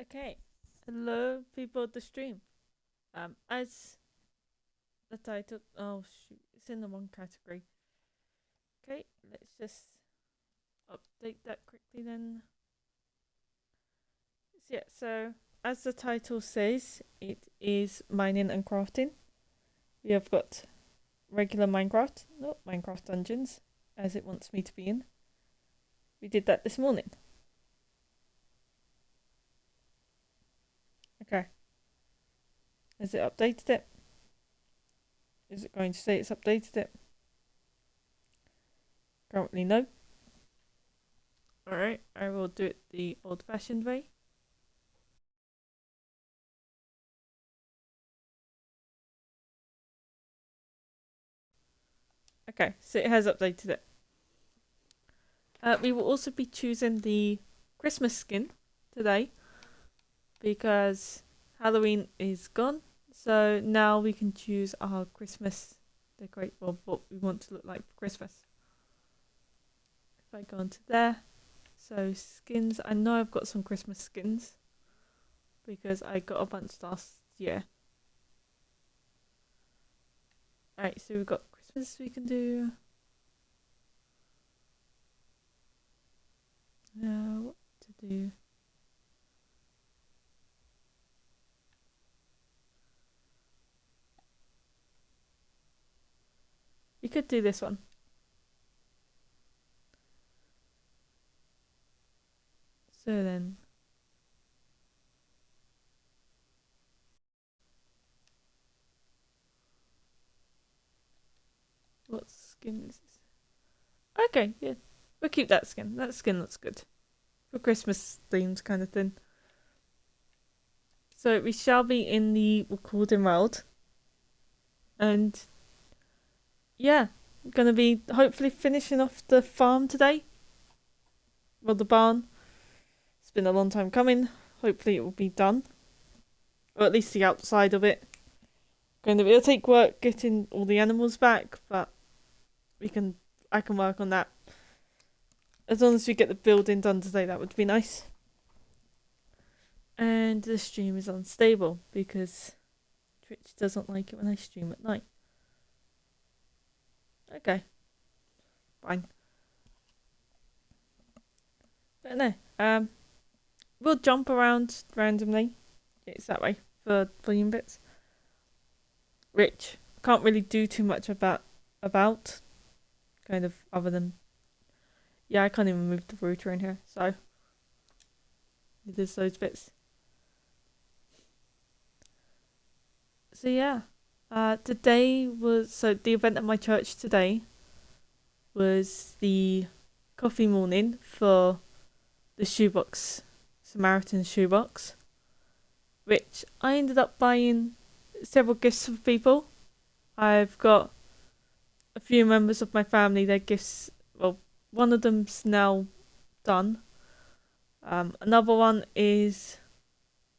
Okay. Hello, people of the stream. As the title. Oh shoot, it's in the wrong category. Okay, let's just update that quickly then. So as the title says, it is mining and crafting. We have got regular Minecraft, not Minecraft Dungeons, as it wants me to be in. We did that this morning. Okay. Has it updated it? Is it going to say it's updated it? Currently, no. Alright, I will do it the old fashioned way. Okay, so it has updated it. We will also be choosing the Christmas skin today because Halloween is gone. So now we can choose our Christmas decorate, well, what we want to look like for Christmas. If I go onto there, so skins, I know I've got some Christmas skins because I got a bunch last year. Alright, so we've got Christmas we can do. What to do? We could do this one. So then, what skin is this? Okay, yeah. We'll keep that skin. That skin looks good. For Christmas themed kind of thing. So we shall be in the recording world. And yeah, gonna be hopefully finishing off the farm today. Well, the barn. It's been a long time coming. Hopefully it will be done. Or at least the outside of it. It'll take work getting all the animals back, but I can work on that. As long as we get the building done today, that would be nice. And the stream is unstable because Twitch doesn't like it when I stream at night. Okay. Fine. But no, we'll jump around randomly. It's that way for volume bits. Which can't really do too much about kind of other than I can't even move the router in here, so there's those bits. So yeah, today was the event at my church today was the coffee morning for the shoebox, Samaritan shoebox, which I ended up buying several gifts for people. I've got a few members of my family, their gifts, well, one of them's now done. Another one is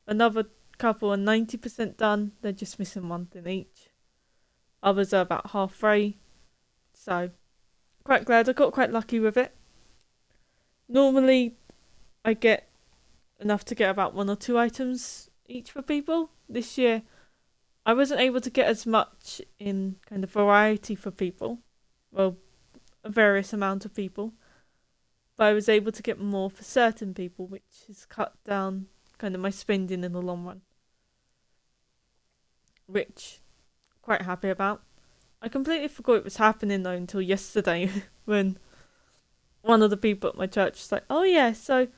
another couple are 90% done. They're just missing one thing each. Others are about halfway. So, quite glad. I got quite lucky with it. Normally, I get enough to get about 1 or 2 items each for people. This year, I wasn't able to get as much in kind of variety for people. Well, a various amount of people. But I was able to get more for certain people, which has cut down kind of my spending in the long run. Which quite happy about. I completely forgot it was happening though until yesterday when one of the people at my church was like, "Oh yeah, so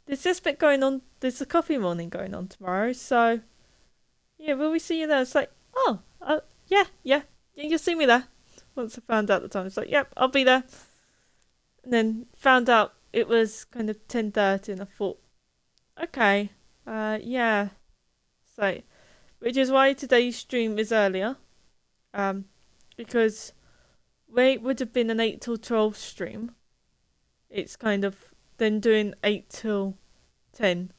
there's this bit going on. There's a coffee morning going on tomorrow. So yeah, will we see you there?" It's like, "Oh, yeah, you'll see me there." Once I found out the time, it's like, "Yep, I'll be there." And then found out it was kind of 10:30, and I thought, "Okay, yeah." So, which is why today's stream is earlier, because where it would have been an 8 till 12 stream, it's kind of then doing 8 till 10.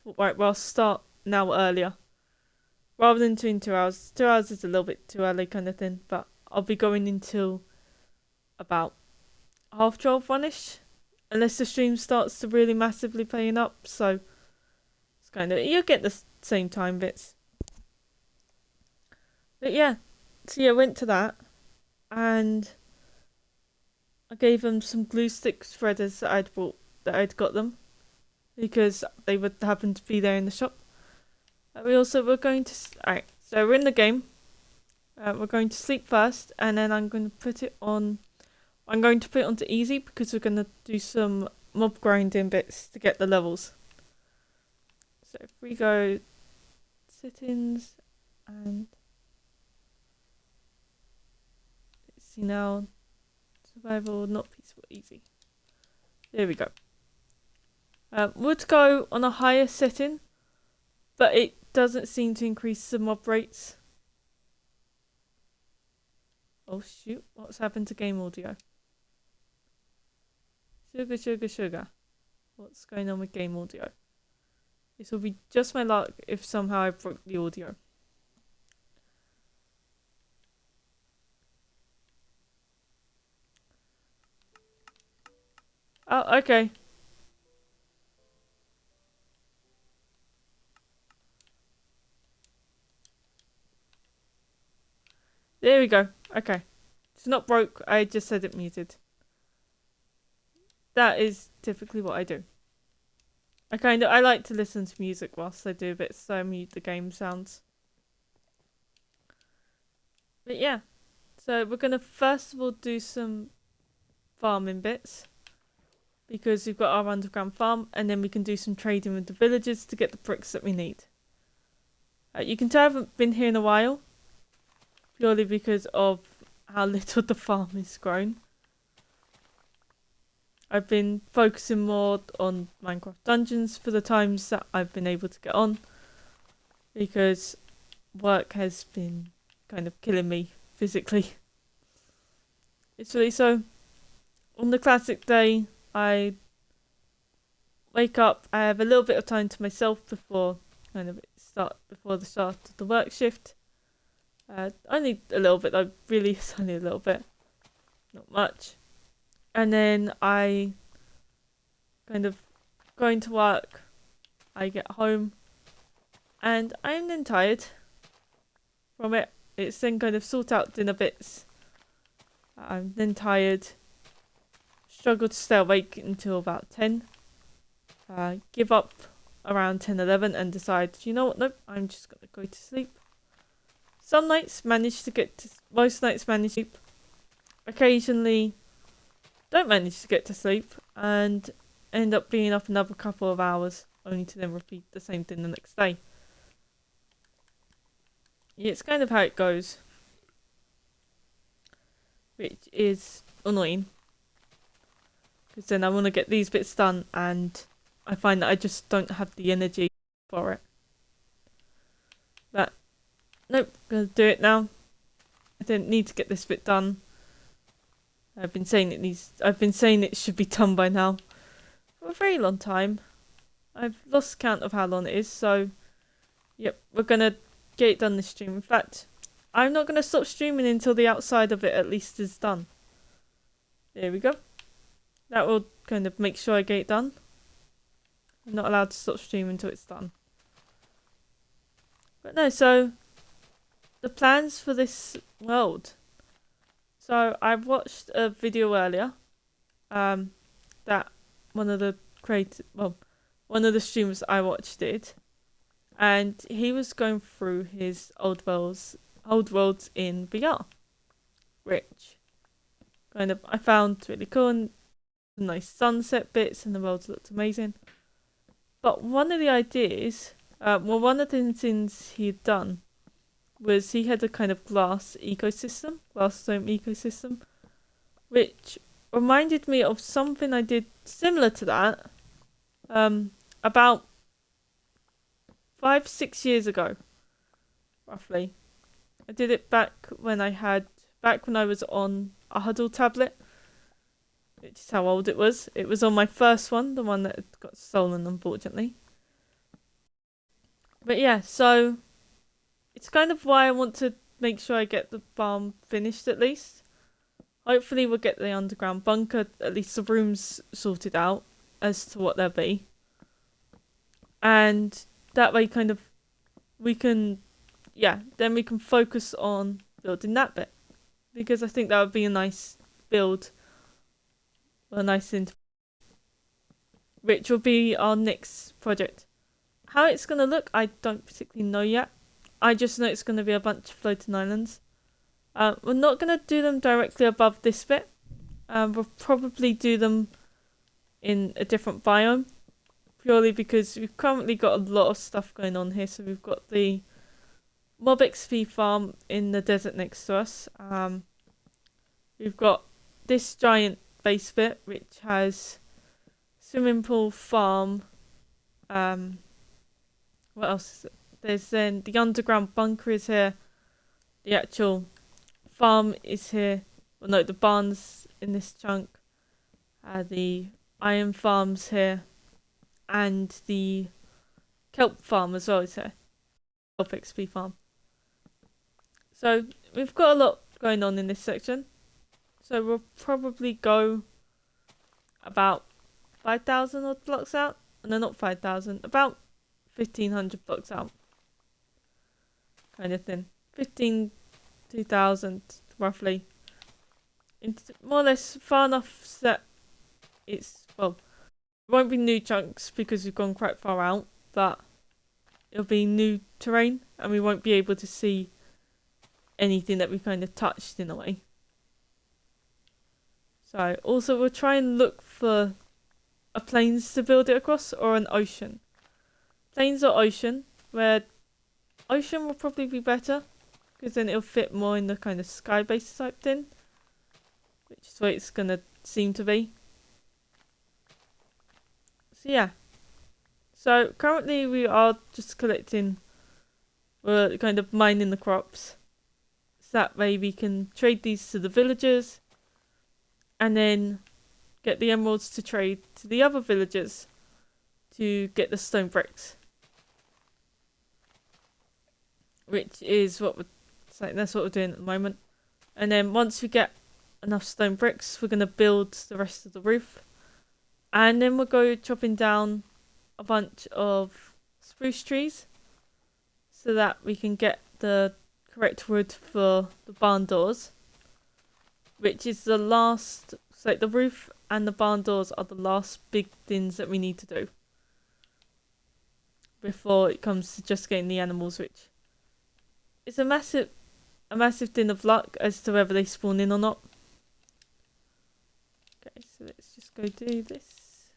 Right, well, I'll start now earlier. Rather than doing 2 hours. 2 hours is a little bit too early kind of thing, but I'll be going until about 12:30 1ish. Unless the stream starts to really massively paying up, so It's kind of, you get the same time bits. But yeah, so yeah, I went to that and I gave them some glue stick spreaders that I'd got them because they would happen to be there in the shop. We also were going to, alright, so we're in the game. We're going to sleep first and then I'm going to put it onto easy because we're going to do some mob grinding bits to get the levels. So if we go settings and let's see now, survival, not peaceful, easy. There we go. Would go on a higher setting, but it doesn't seem to increase the mob rates. Oh shoot, what's happened to game audio? Sugar. What's going on with game audio? This will be just my luck if somehow I broke the audio. Oh, okay. There we go. Okay. It's not broke, I just said it muted. That is typically what I do. I like to listen to music whilst I do bits, so I mute the game sounds. But yeah. So we're gonna first of all do some farming bits. Because we've got our underground farm, and then we can do some trading with the villagers to get the bricks that we need. You can tell I haven't been here in a while, purely because of how little the farm is grown. I've been focusing more on Minecraft Dungeons for the times that I've been able to get on, because work has been kind of killing me physically. It's really so. On the classic day, I wake up, I have a little bit of time to myself before the start of the work shift. Only a little bit though, really it's only a little bit. Not much. And then I kind of go into work, I get home, and I'm then tired from it. It's then kind of sort out dinner bits. I'm then tired. Struggle to stay awake until about 10. Give up around 10, 11 and decide, you know what, nope, I'm just going to go to sleep. Some nights most nights manage to sleep. Occasionally don't manage to get to sleep and end up being up another couple of hours only to then repeat the same thing the next day. Yeah, it's kind of how it goes. Which is annoying. Because then I want to get these bits done and I find that I just don't have the energy for it. But nope, gonna do it now. I don't need to get this bit done. I've been saying it should be done by now for a very long time. I've lost count of how long it is, so yep, we're gonna get it done this stream. In fact, I'm not gonna stop streaming until the outside of it at least is done. There we go. That will kind of make sure I get it done. I'm not allowed to stop streaming until it's done. But no, so the plans for this world. So I watched a video earlier that one of the streamers I watched did, and he was going through his old worlds in VR, which kind of I found really cool, and some nice sunset bits and the world looked amazing. But one of the ideas, one of the things he had done was he had a kind of glass dome ecosystem, which reminded me of something I did similar to that about 5-6 years ago, roughly. I did it back when I was on a Huddle tablet, which is how old it was. It was on my first one, the one that got stolen, unfortunately. But yeah, so it's kind of why I want to make sure I get the farm finished at least. Hopefully we'll get the underground bunker, at least the rooms sorted out as to what they'll be. And that way kind of we can, then we can focus on building that bit, because I think that would be a nice build, a nice thing, which will be our next project. How it's going to look, I don't particularly know yet. I just know it's going to be a bunch of floating islands. We're not going to do them directly above this bit. We'll probably do them in a different biome, purely because we've currently got a lot of stuff going on here. So we've got the Mob XP farm in the desert next to us. We've got this giant base bit, which has swimming pool, farm. What else is it? There's then the underground bunker is here. The actual farm is here. Well, no, the barn's in this chunk. The iron farm's here. And the kelp farm as well is here. Kelp XP farm. So we've got a lot going on in this section. So we'll probably go about 5,000 odd blocks out. No, not 5,000. About 1,500 blocks out. Kind of thing. 2,000 roughly. It's more or less far enough that it's, well, it won't be new chunks because we've gone quite far out, but it'll be new terrain and we won't be able to see anything that we kind of touched in a way. So also we'll try and look for a plains to build it across, or an ocean. Plains or ocean, where ocean will probably be better because then it'll fit more in the kind of sky based type thing, which is what it's gonna seem to be. So yeah, so currently we are just collecting, we're kind of mining the crops, so that way we can trade these to the villagers and then get the emeralds to trade to the other villagers to get the stone bricks, which is what we're saying, that's what we're doing at the moment. And then once we get enough stone bricks, we're going to build the rest of the roof, and then we'll go chopping down a bunch of spruce trees so that we can get the correct wood for the barn doors, which is the last, so the roof and the barn doors are the last big things that we need to do before it comes to just getting the animals, which is a massive thing of luck as to whether they spawn in or not. Okay, so let's just go do this.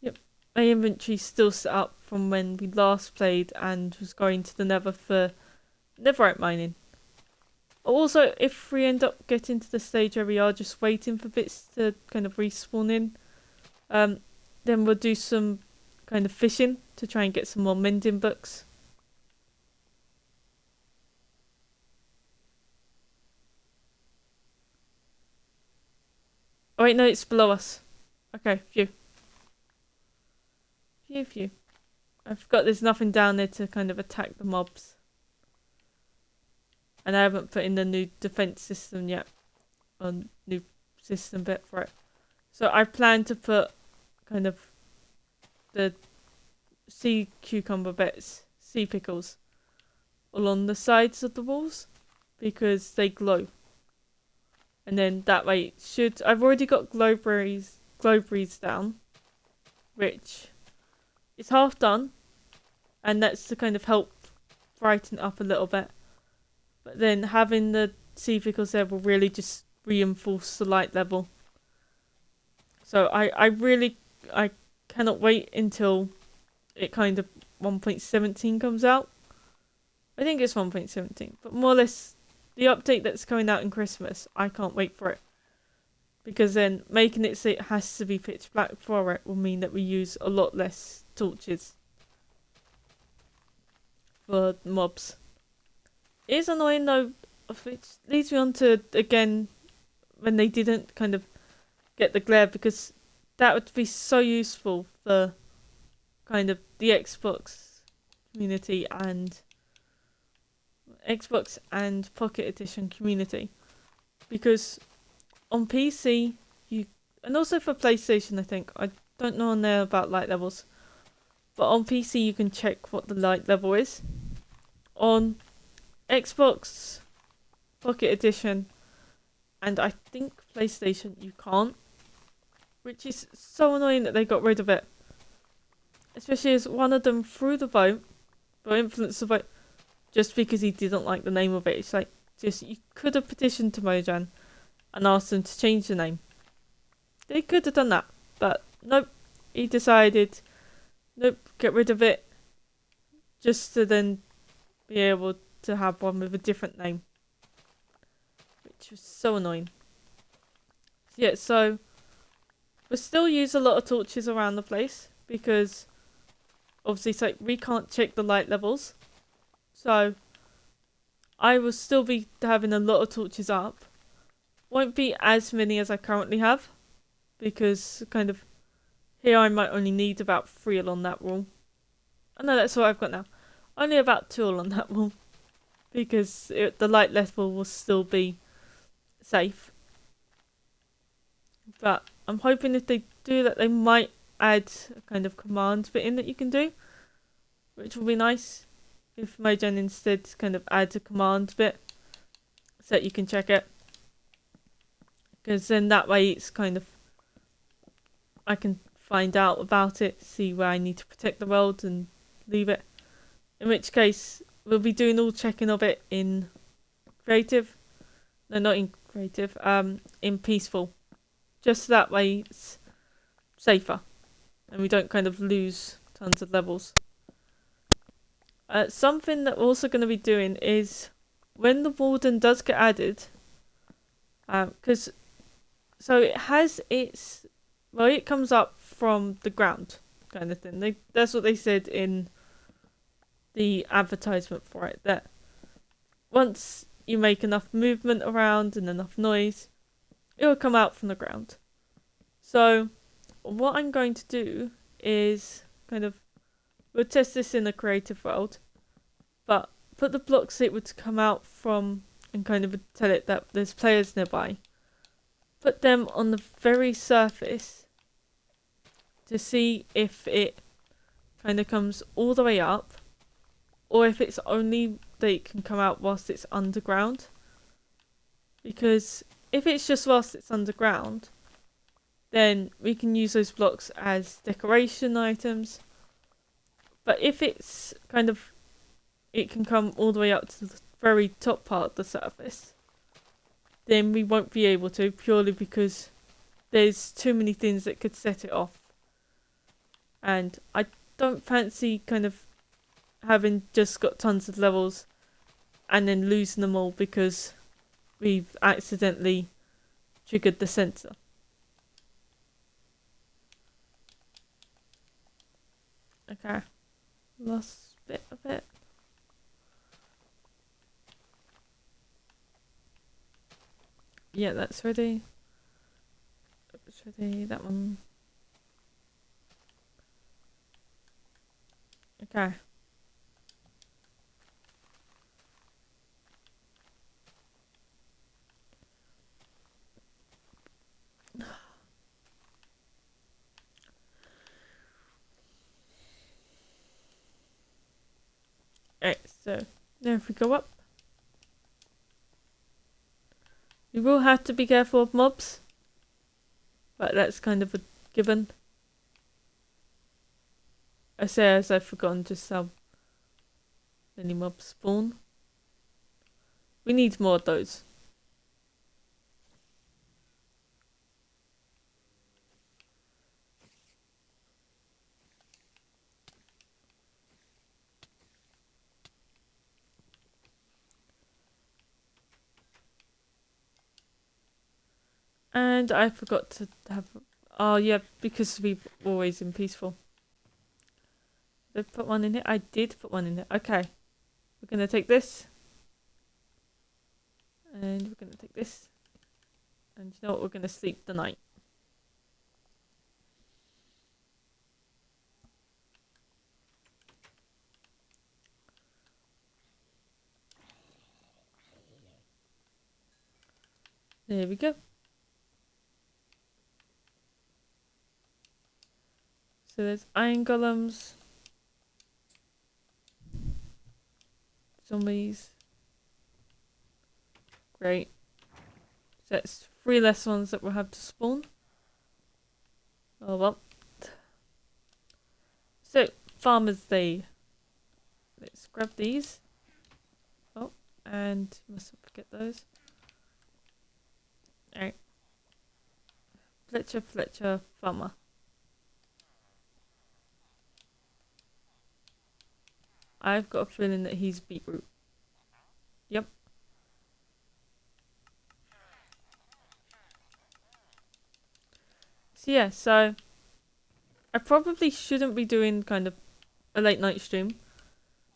Yep, my inventory's still set up from when we last played and was going to the Nether for netherite mining. Also, if we end up getting to the stage where we are just waiting for bits to kind of respawn in, then we'll do some kind of fishing to try and get some more mending books. Oh wait, no, it's below us. Okay, phew. Phew. I forgot there's nothing down there to kind of attack the mobs. And I haven't put in the new defense system yet. Or new system bit for it. So I plan to put kind of the sea cucumber bits, sea pickles, along the sides of the walls because they glow. And then that way I've already got glowberries down, which is half done, and that's to kind of help brighten it up a little bit. But then having the sea pickles there will really just reinforce the light level. So I cannot wait until it kind of 1.17 comes out. I think it's 1.17, but more or less the update that's coming out in Christmas, I can't wait for it. Because then making it so it has to be pitch black for it will mean that we use a lot less torches for mobs. It is annoying though, which leads me on to, again, when they didn't kind of get the glare, because that would be so useful for kind of the Xbox community and Pocket Edition community, because on PC and also for PlayStation, I think, I don't know on there about light levels. But on PC you can check what the light level is. On Xbox Pocket Edition and I think PlayStation you can't. Which is so annoying that they got rid of it. Especially as one of them threw the vote, or influenced the vote, just because he didn't like the name of it. It's like, just, you could have petitioned to Mojang and asked them to change the name. They could have done that, but nope. He decided, nope, get rid of it, just to then be able to have one with a different name. Which was so annoying. Yeah, so we still use a lot of torches around the place because obviously it's like we can't check the light levels. So I will still be having a lot of torches up. Won't be as many as I currently have because kind of here I might only need about 3 along that wall. Oh no, that's what I've got now. Only about 2 along that wall because the light level will still be safe. But I'm hoping if they do that, they might add a kind of command bit in that you can do, which will be nice. If Mojang instead kind of adds a command bit so that you can check it. Because then that way it's kind of, I can find out about it, see where I need to protect the world and leave it. In which case, we'll be doing all checking of it in creative. No, not in creative, in peaceful. Just that way it's safer. And we don't kind of lose tons of levels. Something that we're also going to be doing is when the warden does get added, because so it has its, well, it comes up from the ground kind of thing. That's what they said in the advertisement for it, that once you make enough movement around and enough noise, it will come out from the ground. So what I'm going to do is kind of, we'll test this in the creative world, but put the blocks it would come out from and kind of tell it that there's players nearby. Put them on the very surface to see if it kind of comes all the way up or if it's only that it can come out whilst it's underground. Because if it's just whilst it's underground, then we can use those blocks as decoration items. But if it's kind of, it can come all the way up to the very top part of the surface, then we won't be able to, purely because there's too many things that could set it off. And I don't fancy kind of having just got tons of levels and then losing them all because we've accidentally triggered the sensor. Okay, last bit of it. Yeah, that's ready. It's ready, that one. Okay. Alright, so now if we go up, you will have to be careful of mobs, but that's kind of a given. I say as I've forgotten just how many mobs spawn. We need more of those. And I forgot to have, oh yeah, because we've always been peaceful. Did I put one in here? I did put one in there. Okay. We're going to take this. And we're going to take this. And you know what? We're going to sleep the night. There we go. So there's iron golems, zombies. Great. So that's 3 less ones that we'll have to spawn. Oh well. So, Farmer's Day. Let's grab these. Oh, and mustn't forget those. Alright. Fletcher, Farmer. I've got a feeling that he's beetroot. Yep. So yeah, so I probably shouldn't be doing kind of a late night stream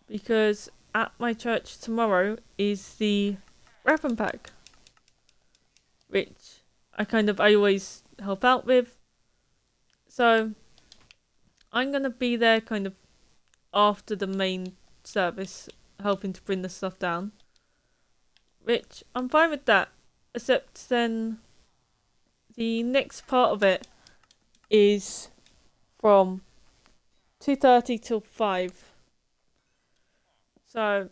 because at my church tomorrow is the Weapon Pack, which I always help out with. So I'm gonna be there kind of after the main service, helping to bring the stuff down. Which I'm fine with that, except then the next part of it is from 2:30 till 5. So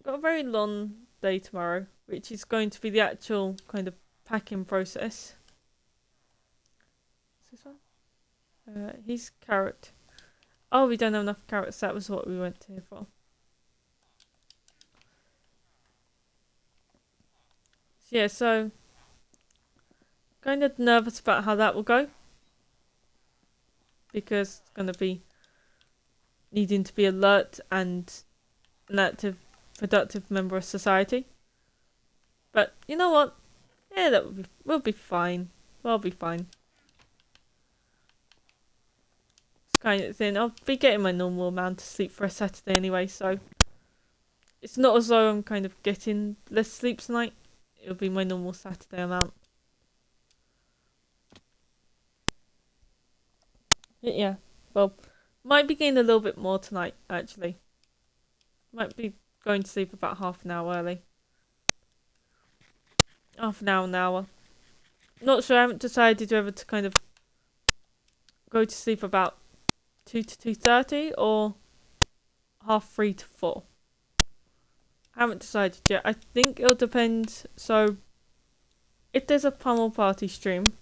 got a very long day tomorrow, which is going to be the actual kind of packing process. Is this one? He's carrot. Oh, we don't have enough carrots. That was what we went here for. So yeah, so kind of nervous about how that will go because it's going to be needing to be alert and an active, productive member of society. But you know what? Yeah, we'll be fine. We'll be fine. It's kind of thing. I'll be getting my normal amount of sleep for a Saturday anyway, so it's not as though I'm kind of getting less sleep tonight. It'll be my normal Saturday amount. Yeah, well, might be getting a little bit more tonight, actually. Might be going to sleep about half an hour early. Half an hour. Not sure, I haven't decided whether to kind of go to sleep about 2 to 2:30 or 3:30 to 4. I haven't decided yet. I think it'll depend. So, if there's a Pummel Party stream,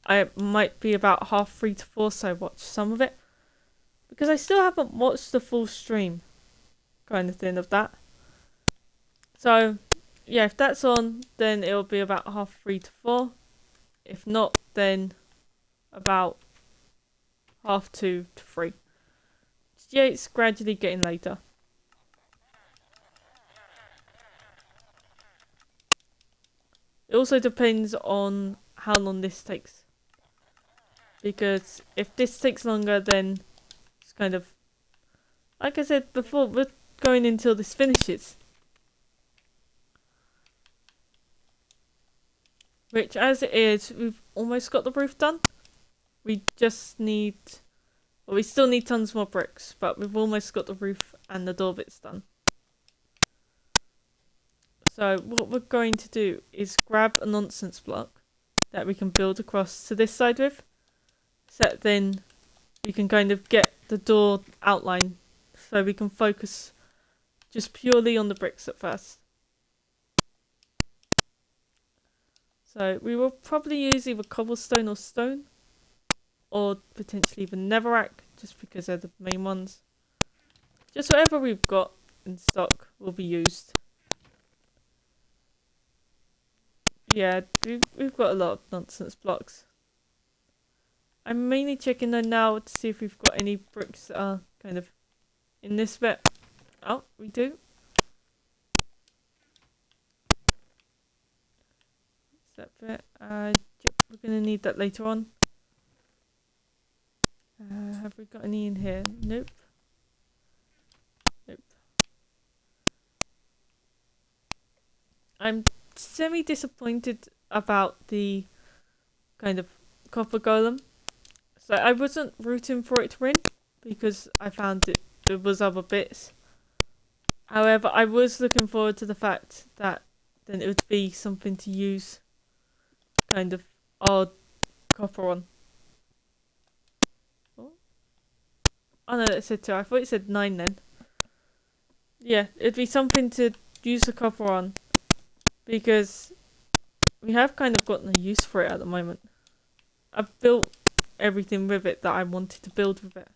I might be about 3:30 to 4, so watch some of it. Because I still haven't watched the full stream, kind of thing of that. So, yeah, if that's on, then it'll be about 3:30 to 4. If not, then about 2:30 to 3. Yeah, it's gradually getting later. It also depends on how long this takes. Because if this takes longer, then it's kind of... Like I said before, we're going until this finishes. Which, as it is, we've almost got the roof done. We just need... Well, we still need tons more bricks, but we've almost got the roof and the door bits done. So what we're going to do is grab a nonsense block that we can build across to this side with. So that then we can kind of get the door outline so we can focus just purely on the bricks at first. So we will probably use either cobblestone or stone, or potentially even netherrack, just because they're the main ones. Just whatever we've got in stock will be used. Yeah, we've got a lot of nonsense blocks. I'm mainly checking them now to see if we've got any bricks that are kind of in this bit. Oh, we do. That bit. Yep, we're gonna need that later on. Have we got any in here? Nope. Nope. I'm semi-disappointed about the kind of copper golem. So I wasn't rooting for it to win because I found there was other bits. However, I was looking forward to the fact that then it would be something to use kind of odd copper on. Oh, Oh no, it said 2. I thought it said 9 then. Yeah, it'd be something to use the copper on. Because we have kind of got no use for it at the moment. I've built everything with it that I wanted to build with it.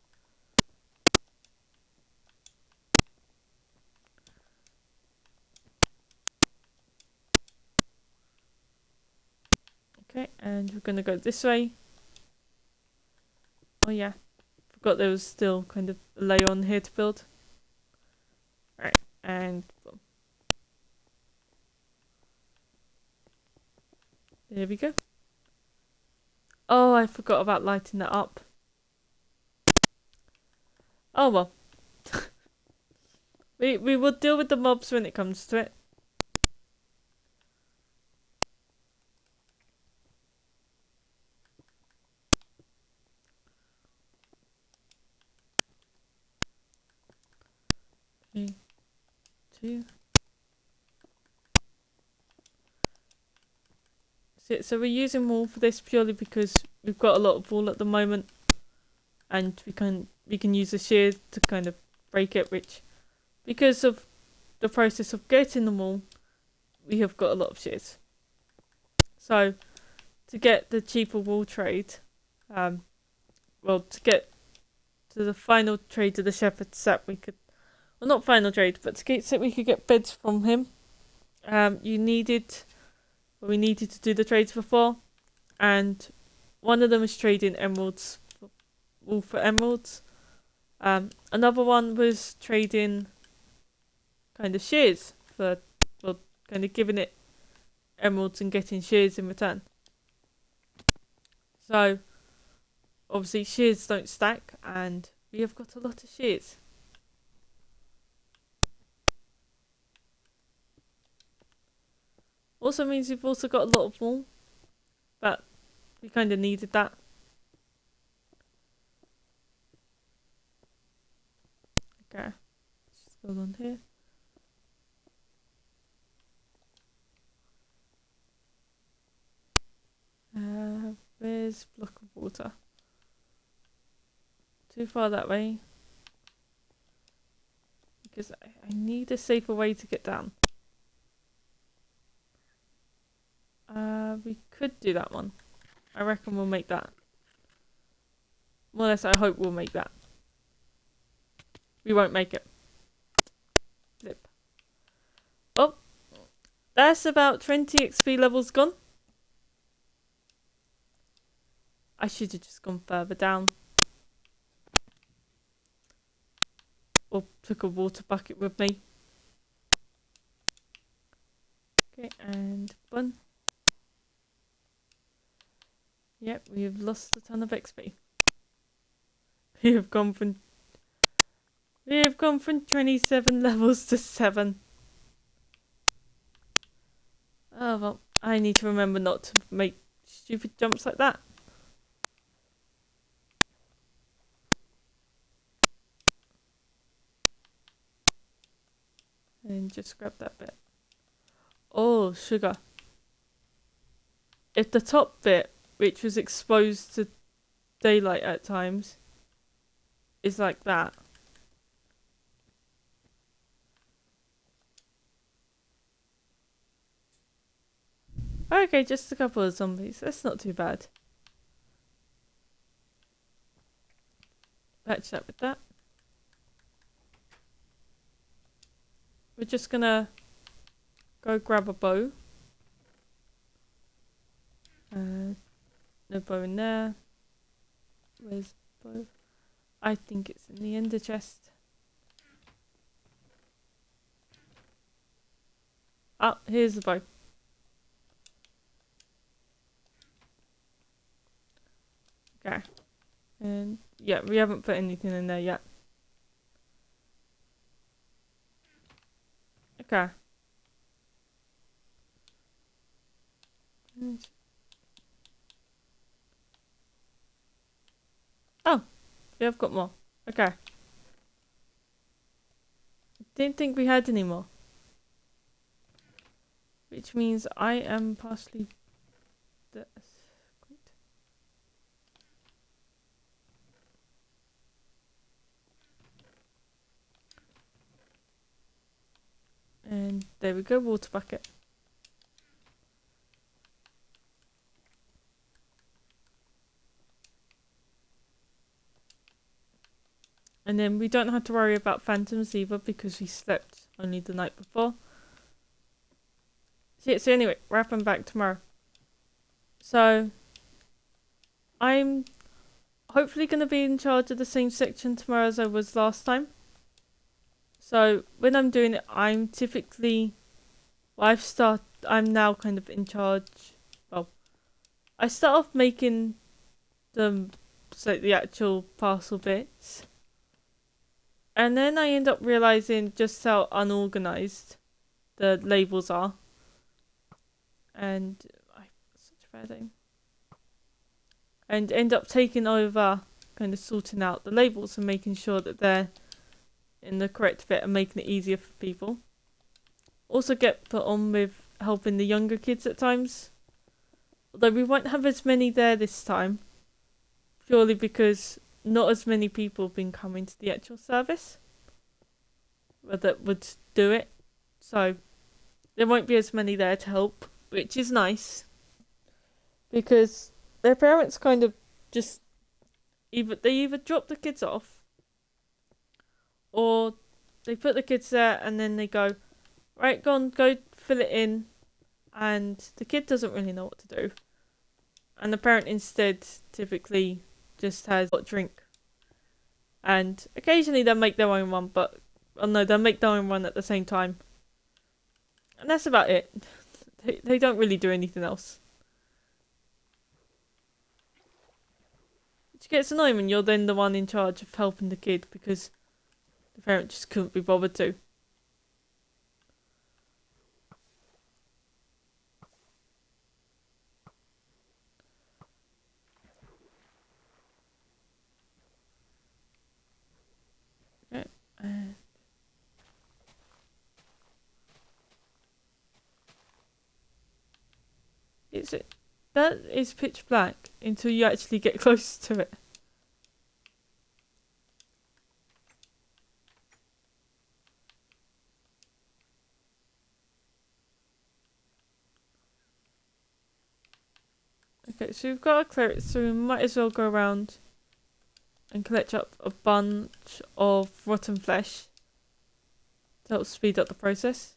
Okay, and we're going to go this way. Oh yeah, forgot there was still kind of a layer on here to build. Right, and boom. There we go. Oh, I forgot about lighting that up. Oh well. we will deal with the mobs when it comes to it. Okay, 2. So we're using wool for this purely because we've got a lot of wool at the moment, and we can use the shears to kind of break it, which because of the process of getting the wool, we have got a lot of shears. So to get the cheaper wool trade, well, to get to the final trade of the shepherd sap, we could, well, not final trade, but to get so we could get beds from him. We needed to do the trades before, and one of them was trading emeralds, wool for emeralds. Another one was trading kind of shears for, well, kind of giving it emeralds and getting shears in return. So obviously shears don't stack, and we have got a lot of shears. Also means we've also got a lot of wool, but we kind of needed that. Okay, let's just build on here. Where's block of water? Too far that way. Because I need a safer way to get down. We could do that one. I reckon we'll make that. More or less, I hope we'll make that. We won't make it. Flip. Oh, that's about 20 XP levels gone. I should have just gone further down. Or took a water bucket with me. Okay, and one. Yep, we have lost a ton of XP. We have gone from 27 levels to 7. Oh well, I need to remember not to make stupid jumps like that. And just grab that bit. Oh, sugar. If the top bit, which was exposed to daylight at times, is like that. Okay, just a couple of zombies. That's not too bad. Patch that with that. We're just gonna go grab a bow. No bow in there. Where's the bow? I think it's in the ender chest. Oh, here's the bow. Okay. And yeah, we haven't put anything in there yet. Okay. Oh, we have got more. Okay. Didn't think we had any more. Which means I am partially... And there we go, water bucket. And then we don't have to worry about phantoms either because we slept only the night before. So anyway, wrapping back tomorrow. So I'm hopefully going to be in charge of the same section tomorrow as I was last time. So when I'm doing it, I'm typically, I'm now kind of in charge. Well, I start off making the actual parcel bits. And then I end up realizing just how unorganized the labels are. And such a bad thing. And end up taking over, kind of sorting out the labels and making sure that they're in the correct fit and making it easier for people. Also get put on with helping the younger kids at times. Although we won't have as many there this time. Purely because not as many people have been coming to the actual service that would do it. So there won't be as many there to help, which is nice. Because their parents kind of just either drop the kids off or they put the kids there and then they go, right, go fill it in, and the kid doesn't really know what to do. And the parent instead typically just has a hot drink. And occasionally they'll make their own one, but they'll make their own one at the same time. And that's about it. They don't really do anything else. Which gets annoying when you're then the one in charge of helping the kid because the parent just couldn't be bothered to. Okay. That is pitch black until you actually get close to it. Okay, so we've got to clear it, so we might as well go around and collect up a bunch of rotten flesh to help speed up the process.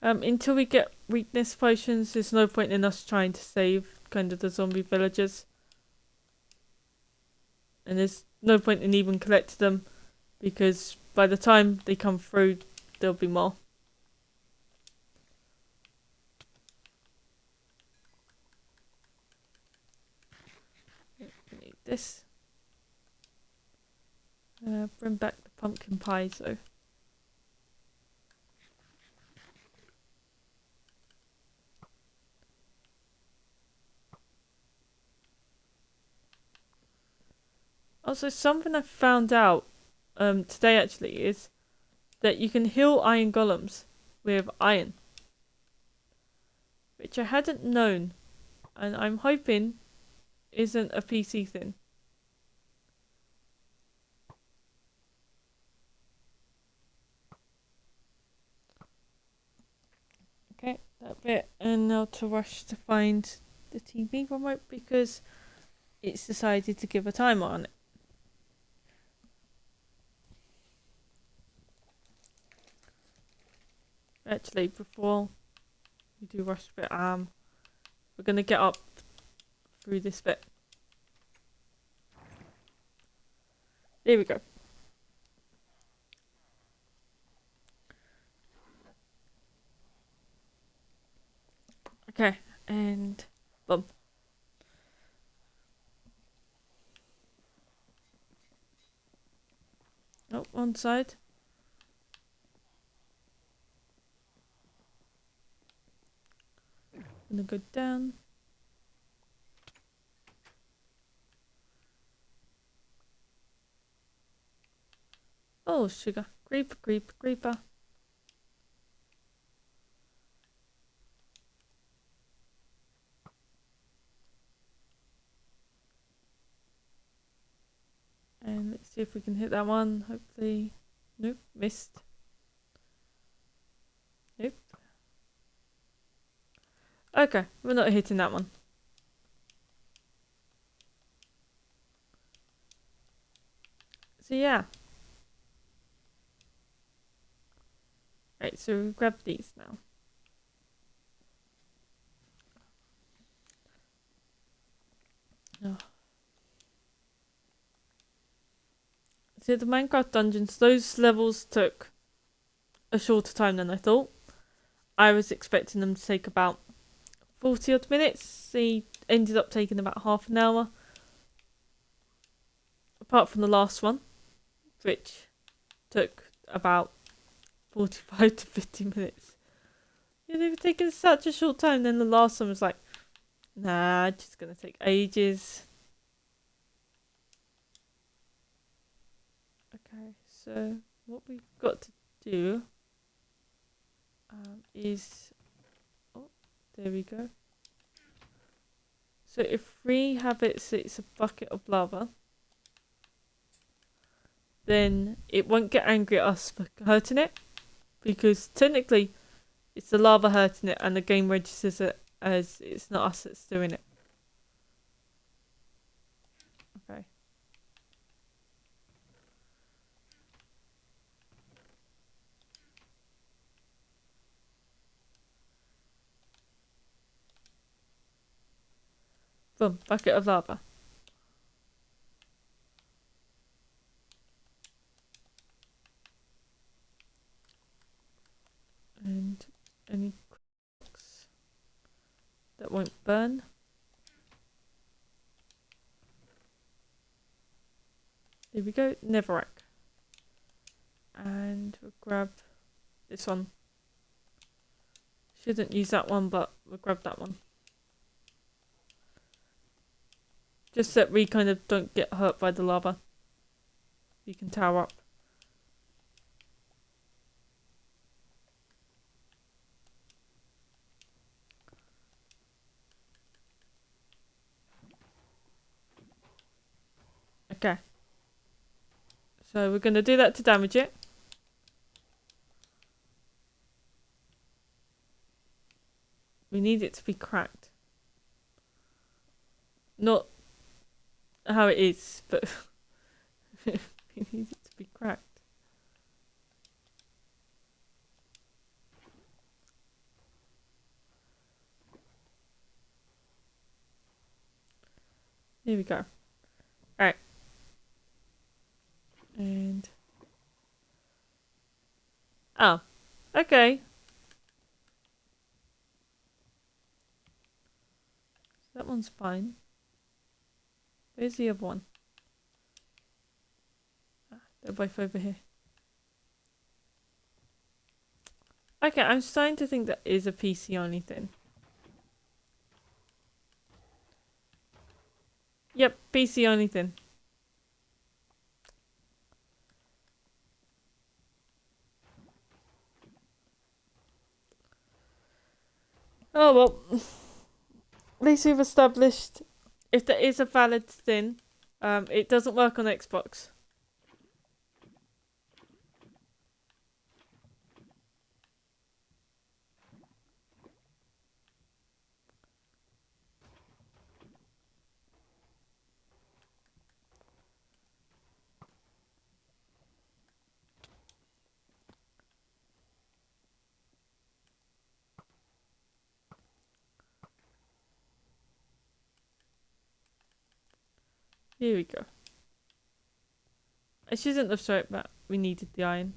Until we get weakness potions, there's no point in us trying to save kind of the zombie villagers. And there's no point in even collecting them because by the time they come through, there'll be more. We need this. Bring back the pumpkin pies though. Also, something I found out today actually is that you can heal iron golems with iron, which I hadn't known, and I'm hoping isn't a PC thing. Okay, that bit, and now to rush to find the TV remote because it's decided to give a timer on it. Actually, before we do rush the bit, we're gonna get up through this bit. There we go. Okay, and boom. Oh, one side. gonna go down. Oh, sugar. Creeper, creeper, creeper. And let's see if we can hit that one. Hopefully. Nope, missed. Nope. Okay, we're not hitting that one. So yeah. Right, so we grab these now. Oh. So the Minecraft dungeons, those levels took a shorter time than I thought. I was expecting them to take about 40 odd minutes. They ended up taking about half an hour. Apart from the last one, which took about 45 to 50 minutes. Yeah, they were taking such a short time. Then the last one was like, nah, it's just gonna take ages. Okay, so what we've got to do is, oh, there we go. So if we have it so it's a bucket of lava, then it won't get angry at us for hurting it, because technically it's the lava hurting it and the game registers it as it's not us that's doing it. Okay. Boom, bucket of lava. And any cracks that won't burn. There we go, netherrack. And we'll grab this one. Shouldn't use that one, but we'll grab that one. Just so that we kind of don't get hurt by the lava. You can tower up. Okay. So we're going to do that to damage it. We need it to be cracked. Not how it is, but we need it to be cracked. Here we go. Alright. And... oh. Okay. That one's fine. Where's the other one? Ah, they're both over here. Okay, I'm starting to think that is a PC only thing. Yep, PC only thing. Oh well. At least we've established if there is a valid thing, it doesn't work on Xbox. Here we go. I shouldn't have thought that we needed the iron.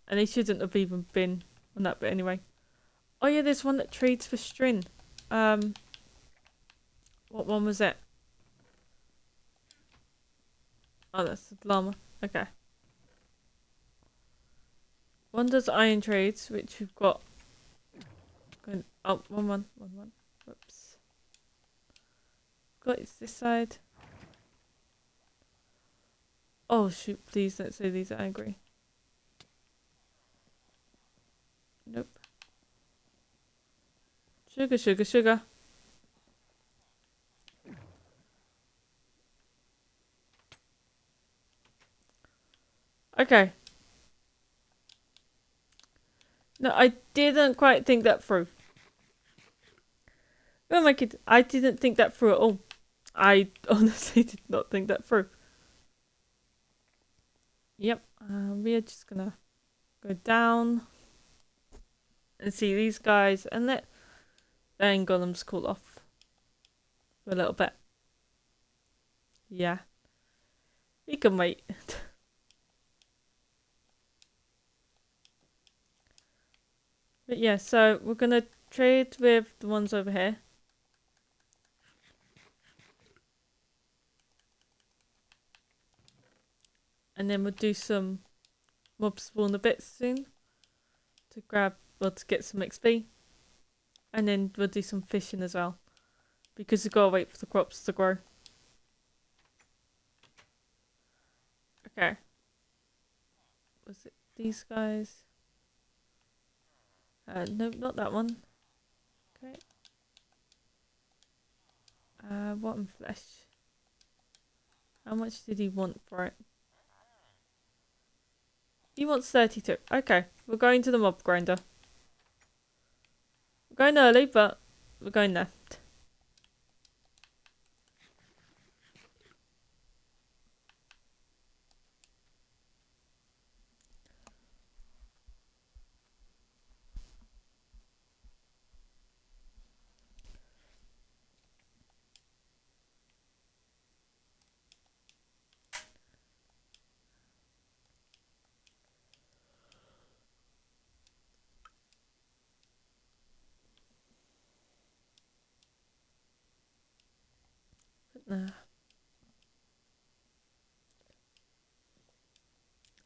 And it shouldn't have even been on that bit anyway. Oh yeah, there's one that trades for string. What one was it? Oh, that's the llama. Okay. One does iron trades, which we've got Good. Oh, one. Whoops. Got it's this side. Oh shoot, please don't say these are angry. Nope. Sugar. Okay. No, I didn't quite think that through. Oh my kid, I didn't think that through at all. I honestly did not think that through. Yep, we are just gonna go down and see these guys and let then golems cool off for a little bit. Yeah, we can wait. But yeah, so we're gonna trade with the ones over here. And then we'll do some mob spawn a bit soon to grab, well, to get some XP. And then we'll do some fishing as well, because we've got to wait for the crops to grow. Okay. Was it these guys? Nope, not that one. Okay. Rotten flesh. How much did he want for it? He wants 32. Okay, we're going to the mob grinder. We're going early, but we're going there.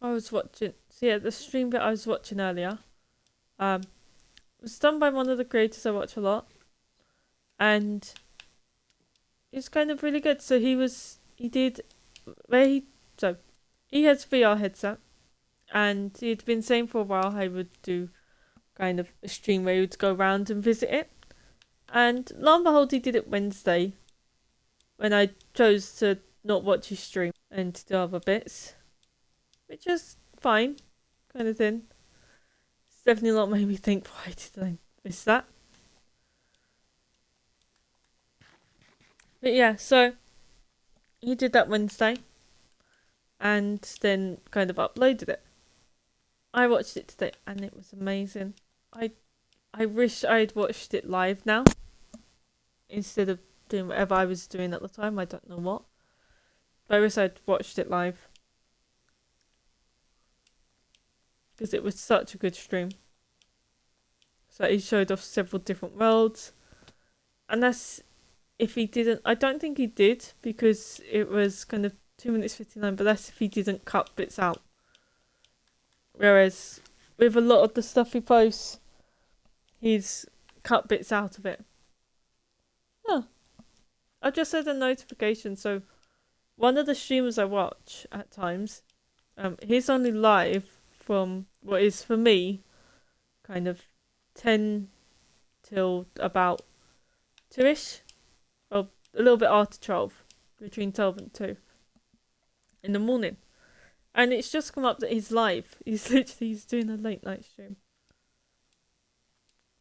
I was watching. So yeah, the stream that I was watching earlier, was done by one of the creators I watch a lot, and it's kind of really good. So he did where he has VR headset, and he'd been saying for a while he would do kind of a stream where he would go around and visit it, and lo and behold, he did it Wednesday, when I chose to not watch his stream and do other bits, which is fine, kind of thing. It's definitely not made me think, why did I miss that? But yeah, so he did that Wednesday and then kind of uploaded it. I watched it today and it was amazing. I wish I'd watched it live now instead of doing whatever I was doing at the time. I don't know what. But I wish I'd watched it live. Because it was such a good stream. So he showed off several different worlds. And that's if he didn't. I don't think he did because it was kind of 2 minutes 59, but that's if he didn't cut bits out. Whereas with a lot of the stuff he posts, he's cut bits out of it. Oh, I just had a notification. So one of the streamers I watch at times, he's only live from what is for me kind of 10 till about 2ish, or a little bit after 12, between 12 and 2 in the morning. And it's just come up that he's live. He's doing a late night stream,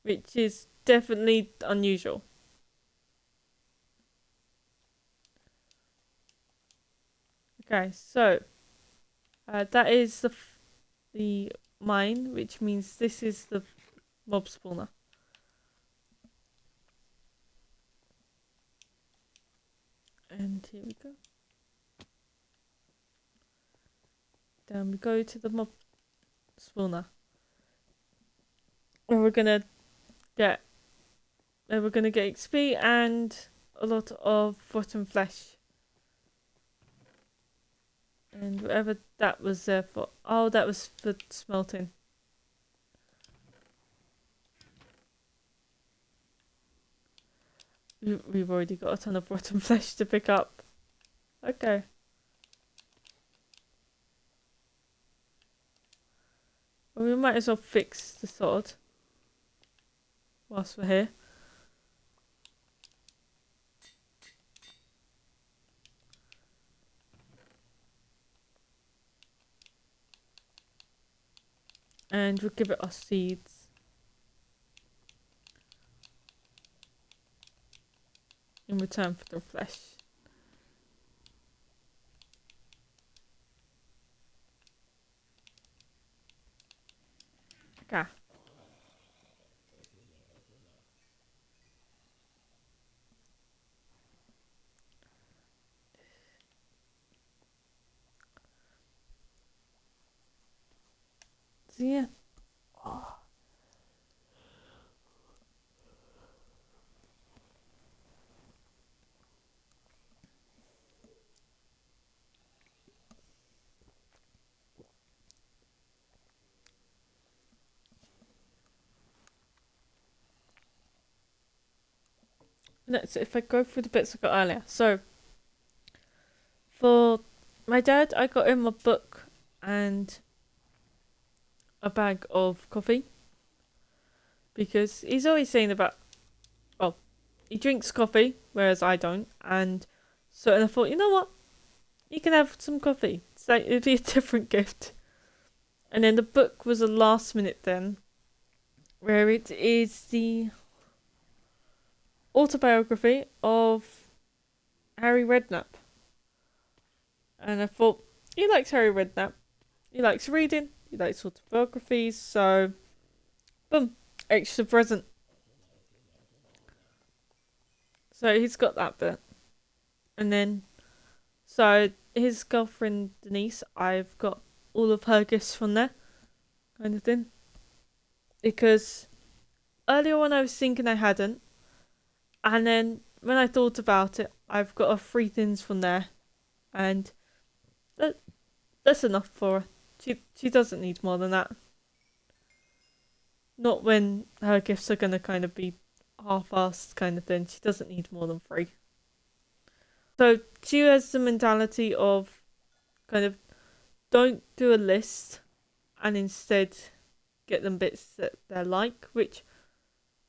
which is definitely unusual. Okay, so that is the mine, which means this is the mob spawner. And here we go. Then we go to the mob spawner. Where we're gonna get XP and a lot of rotten flesh. And whatever that was there for. Oh, that was for smelting. We've already got a ton of rotten flesh to pick up. Okay. Well, we might as well fix the sword whilst we're here. And we'll give it our seeds. In return for the flesh. Okay. So yeah. Oh. Let's if I go through the bits I got earlier. So for my dad, I got him a book and a bag of coffee because he's always saying about, well, he drinks coffee whereas I don't, and so and I thought, you know what, you can have some coffee. So it'd be a different gift. And then the book was a last minute then, where it is the autobiography of Harry Redknapp. And I thought, he likes Harry Redknapp. He likes reading. He likes autobiographies. So, boom, extra present. So he's got that bit. And then, so his girlfriend Denise, I've got all of her gifts from there, kind of thing. Because earlier on I was thinking I hadn't. And then when I thought about it, I've got a 3 things from there. And that's enough for her. She doesn't need more than that. Not when her gifts are going to kind of be half-assed kind of thing. She doesn't need more than 3. So she has the mentality of kind of don't do a list and instead get them bits that they're like, which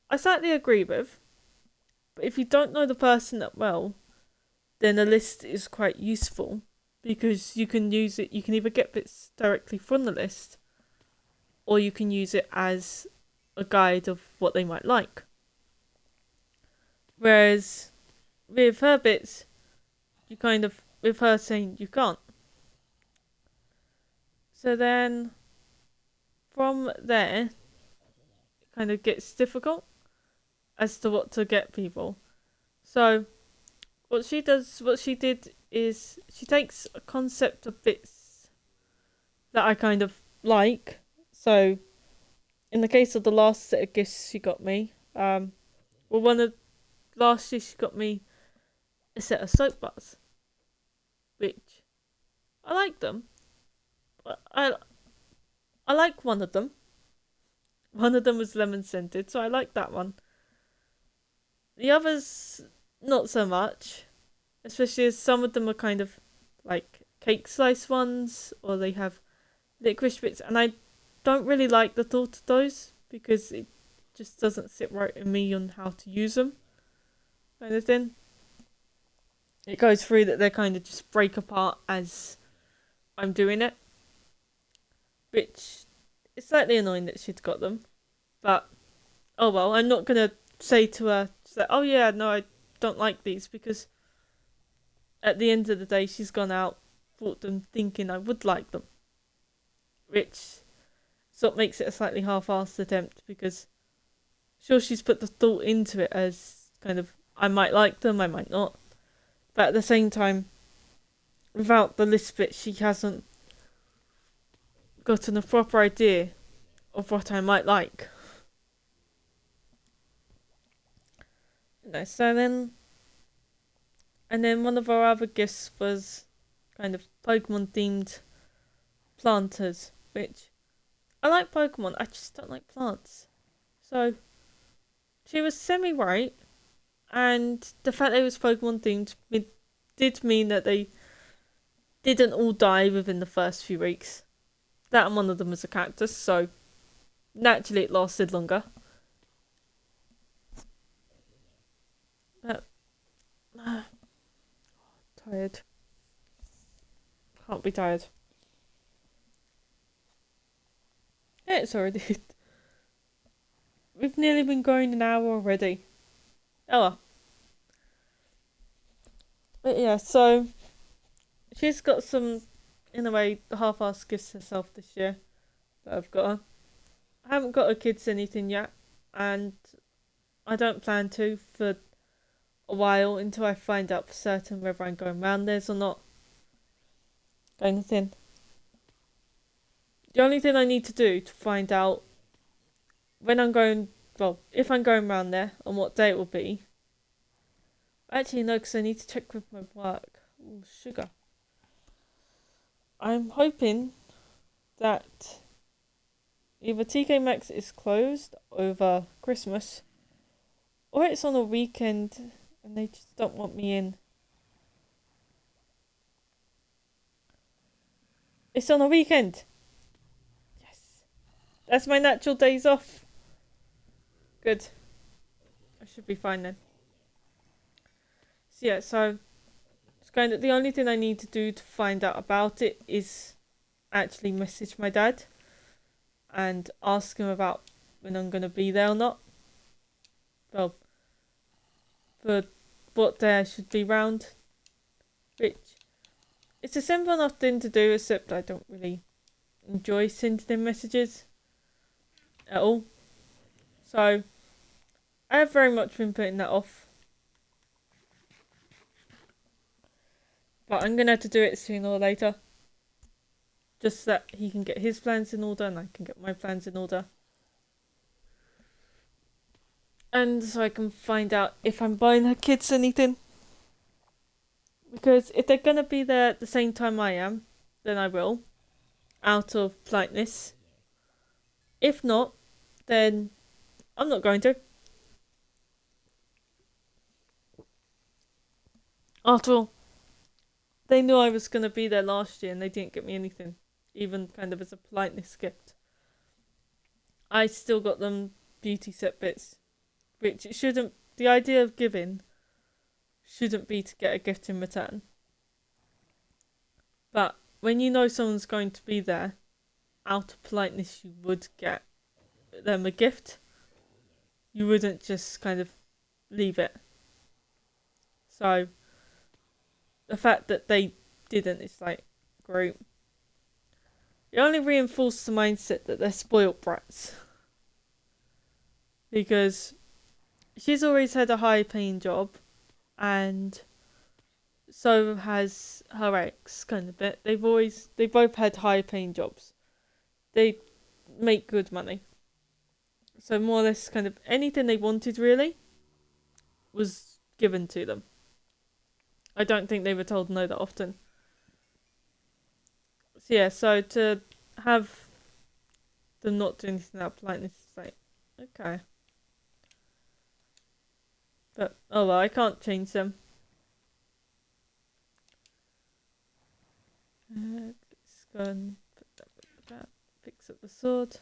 I slightly agree with. But if you don't know the person that well, then a list is quite useful because you can use it. You can either get bits directly from the list or you can use it as a guide of what they might like. Whereas with her bits, you kind of, with her saying you can't. So then from there, it kind of gets difficult as to what to get people. So what she did is she takes a concept of bits that I kind of like. So in the case of the last set of gifts she got me, one of last year she got me a set of soap bars, which I like them. I like one of them. One of them was lemon scented, so I like that one. The others, not so much. Especially as some of them are kind of like cake slice ones, or they have licorice bits, and I don't really like the thought of those because it just doesn't sit right in me on how to use them. Kind of thing. It goes through that they kind of just break apart as I'm doing it, which is slightly annoying that she'd got them. But oh well, I'm not gonna say to her, oh yeah, no, I don't like these, because at the end of the day, she's gone out, bought them thinking I would like them. Which sort of makes it a slightly half-assed attempt, because sure, she's put the thought into it as kind of, I might like them, I might not. But at the same time, without the list bit, she hasn't gotten a proper idea of what I might like. So then, and then one of our other gifts was kind of Pokemon themed planters, which I like Pokemon, I just don't like plants. So she was semi right, And the fact they was Pokemon themed did mean that they didn't all die within the first few weeks. That and one of them was a cactus, so naturally it lasted longer. But tired. Can't be tired. It's already. We've nearly been going an hour already. Oh well. But yeah, so she's got some, in a way, half-assed gifts herself this year that I've got her. I haven't got her kids anything yet, and I don't plan to for a while until I find out for certain whether I'm going round theirs or not. Kind of thing. The only thing I need to do to find out when I'm going, well, if I'm going round there and what day it will be. Actually, no, because I need to check with my work. Ooh, sugar. I'm hoping that either TK Maxx is closed over Christmas, or it's on a weekend and they just don't want me in. It's on a weekend. Yes. That's my natural days off. Good. I should be fine then. So yeah, so it's kind of the only thing I need to do to find out about it is actually message my dad and ask him about when I'm gonna be there or not. Well, for what day I should be round. Which it's a simple enough thing to do, except I don't really enjoy sending them messages at all. So I have very much been putting that off. But I'm gonna have to do it sooner or later. Just so that he can get his plans in order and I can get my plans in order. And so I can find out if I'm buying her kids anything. Because if they're gonna be there at the same time I am, then I will. Out of politeness. If not, then I'm not going to. After all, they knew I was gonna be there last year and they didn't get me anything. Even kind of as a politeness gift. I still got them beauty set bits. Which it shouldn't, the idea of giving shouldn't be to get a gift in return. But when you know someone's going to be there, out of politeness you would get them a gift. You wouldn't just kind of leave it. So the fact that they didn't is like, great. It only reinforced the mindset that they're spoiled brats. Because she's always had a high paying job, and so has her ex kind of bit. They both had high paying jobs. They make good money. So more or less kind of anything they wanted really was given to them. I don't think they were told no that often. So yeah, so to have them not do anything out of politeness is like, okay. But, oh well, I can't change them. Let's go and put that with that. Fix up the sword.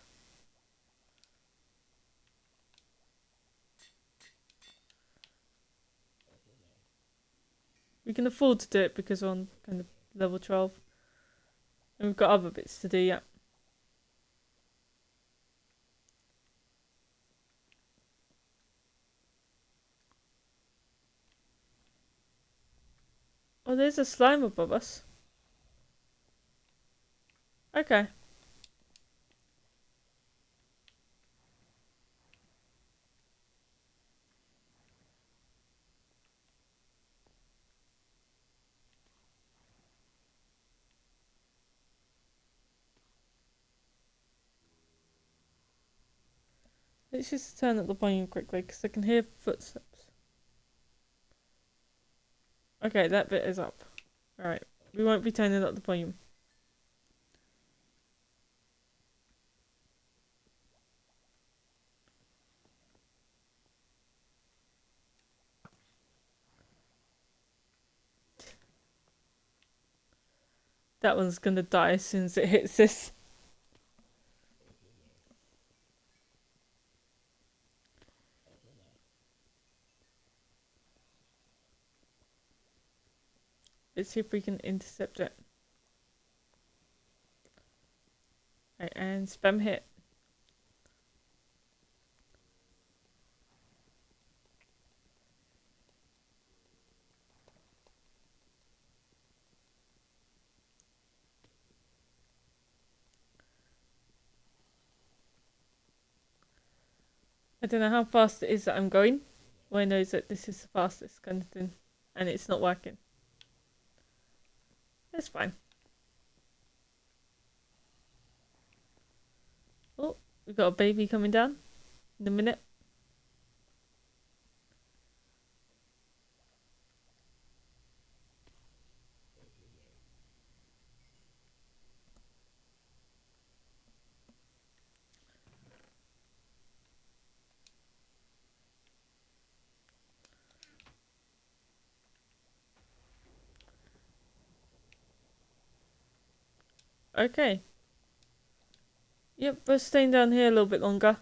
We can afford to do it because we're on kind of level 12. And we've got other bits to do yet. Oh, there's a slime above us. Okay. Let's just turn up the volume quickly because I can hear footsteps. Okay, that bit is up. Alright, we won't be turning up the volume. That one's gonna die as soon as it hits this. Let's see if we can intercept it. Right, and spam hit. I don't know how fast it is that I'm going. All I know is that this is the fastest kind of thing. And it's not working. It's fine. Oh, we've got a baby coming down in a minute. Okay. Yep, we're staying down here a little bit longer.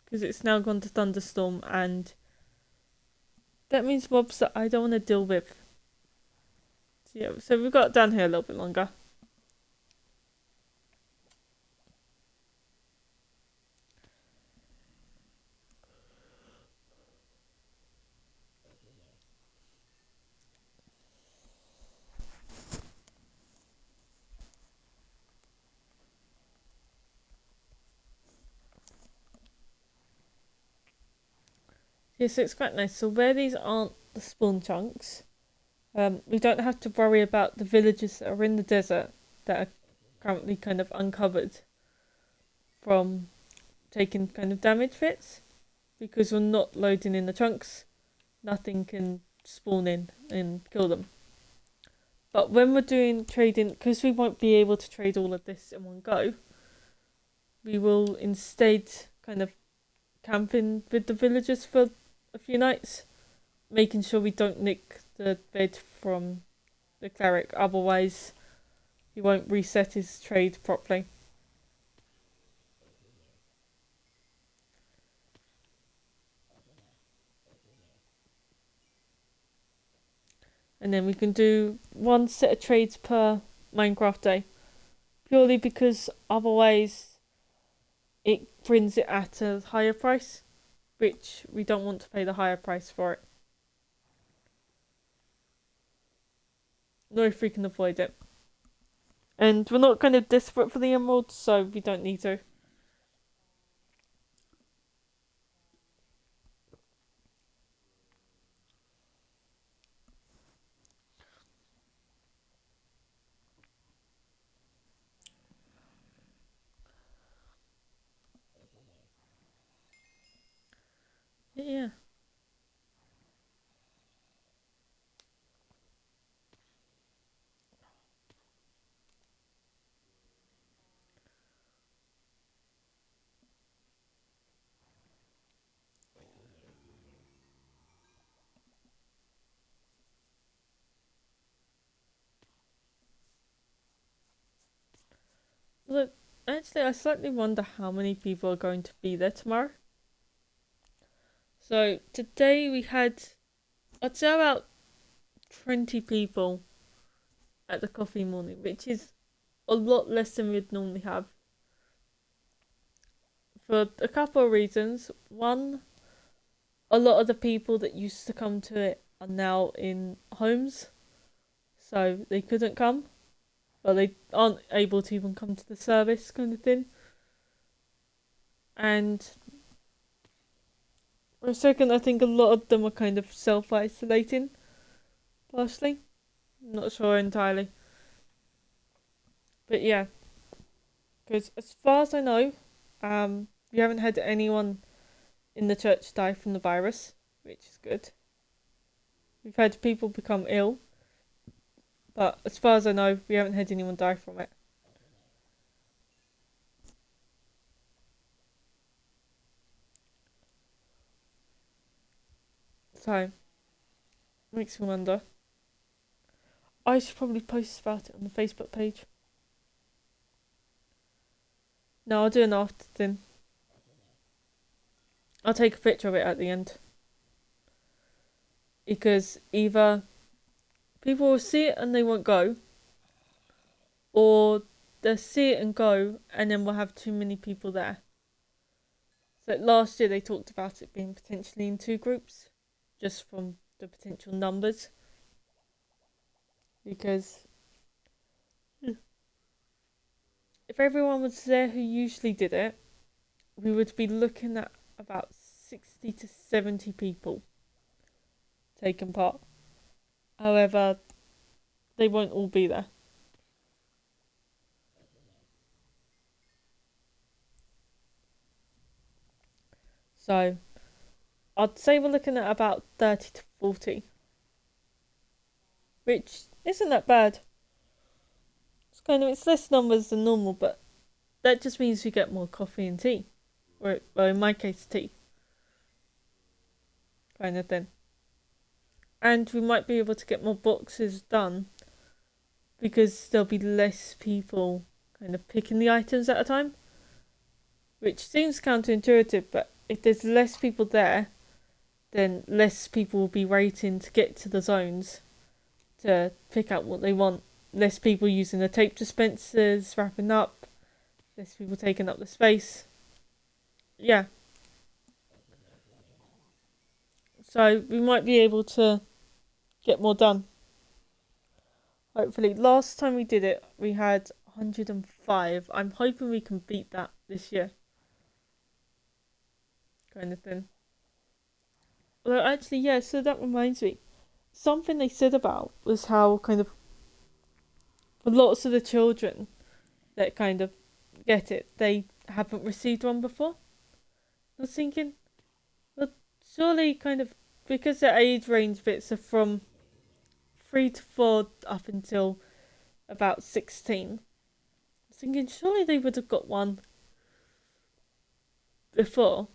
Because it's now gone to thunderstorm and that means mobs that I don't want to deal with. So yeah, so we've got down here a little bit longer. Yeah, so it's quite nice. So where these aren't the spawn chunks, we don't have to worry about the villages that are in the desert that are currently kind of uncovered from taking kind of damage hits because we're not loading in the chunks. Nothing can spawn in and kill them. But when we're doing trading, because we won't be able to trade all of this in one go, we will instead kind of camp in with the villagers for a few nights, making sure we don't nick the bed from the cleric, otherwise he won't reset his trade properly. And then we can do one set of trades per Minecraft day, purely because otherwise it brings it at a higher price, which we don't want to pay the higher price for it. Nor if we can avoid it. And we're not kind of desperate for the emeralds, so we don't need to. Yeah. Look, actually, I slightly wonder how many people are going to be there tomorrow. So today we had, I'd say about 20 people at the coffee morning, which is a lot less than we'd normally have. For a couple of reasons. One, a lot of the people that used to come to it are now in homes, so they couldn't come. Well, they aren't able to even come to the service, kind of thing. And for a second, I think a lot of them are kind of self isolating, partially. Not sure entirely. But yeah, because as far as I know, we haven't had anyone in the church die from the virus, which is good. We've had people become ill, but as far as I know, we haven't had anyone die from it. So, makes me wonder. I should probably post about it on the Facebook page. No, I'll do an after thing. I'll take a picture of it at the end. Because either people will see it and they won't go, or they'll see it and go and then we'll have too many people there. So last year they talked about it being potentially in 2 groups, just from the potential numbers. Because if everyone was there who usually did it, we would be looking at about 60 to 70 people taking part. However, they won't all be there. So, I'd say we're looking at about 30 to 40. Which isn't that bad. It's less numbers than normal, but that just means we get more coffee and tea. Or, well, in my case, tea. Kind of thing. And we might be able to get more boxes done because there'll be less people kind of picking the items at a time. Which seems counterintuitive, but if there's less people there, then less people will be waiting to get to the zones to pick out what they want. Less people using the tape dispensers, wrapping up, less people taking up the space. Yeah. So we might be able to get more done. Hopefully. Last time we did it, we had 105. I'm hoping we can beat that this year. Kind of thing. Well, actually, yeah, so that reminds me. Something they said about was how kind of for lots of the children that kind of get it, they haven't received one before. I was thinking, well, surely kind of because their age range bits are from 3 to 4 up until about 16. I was thinking surely they would have got one before,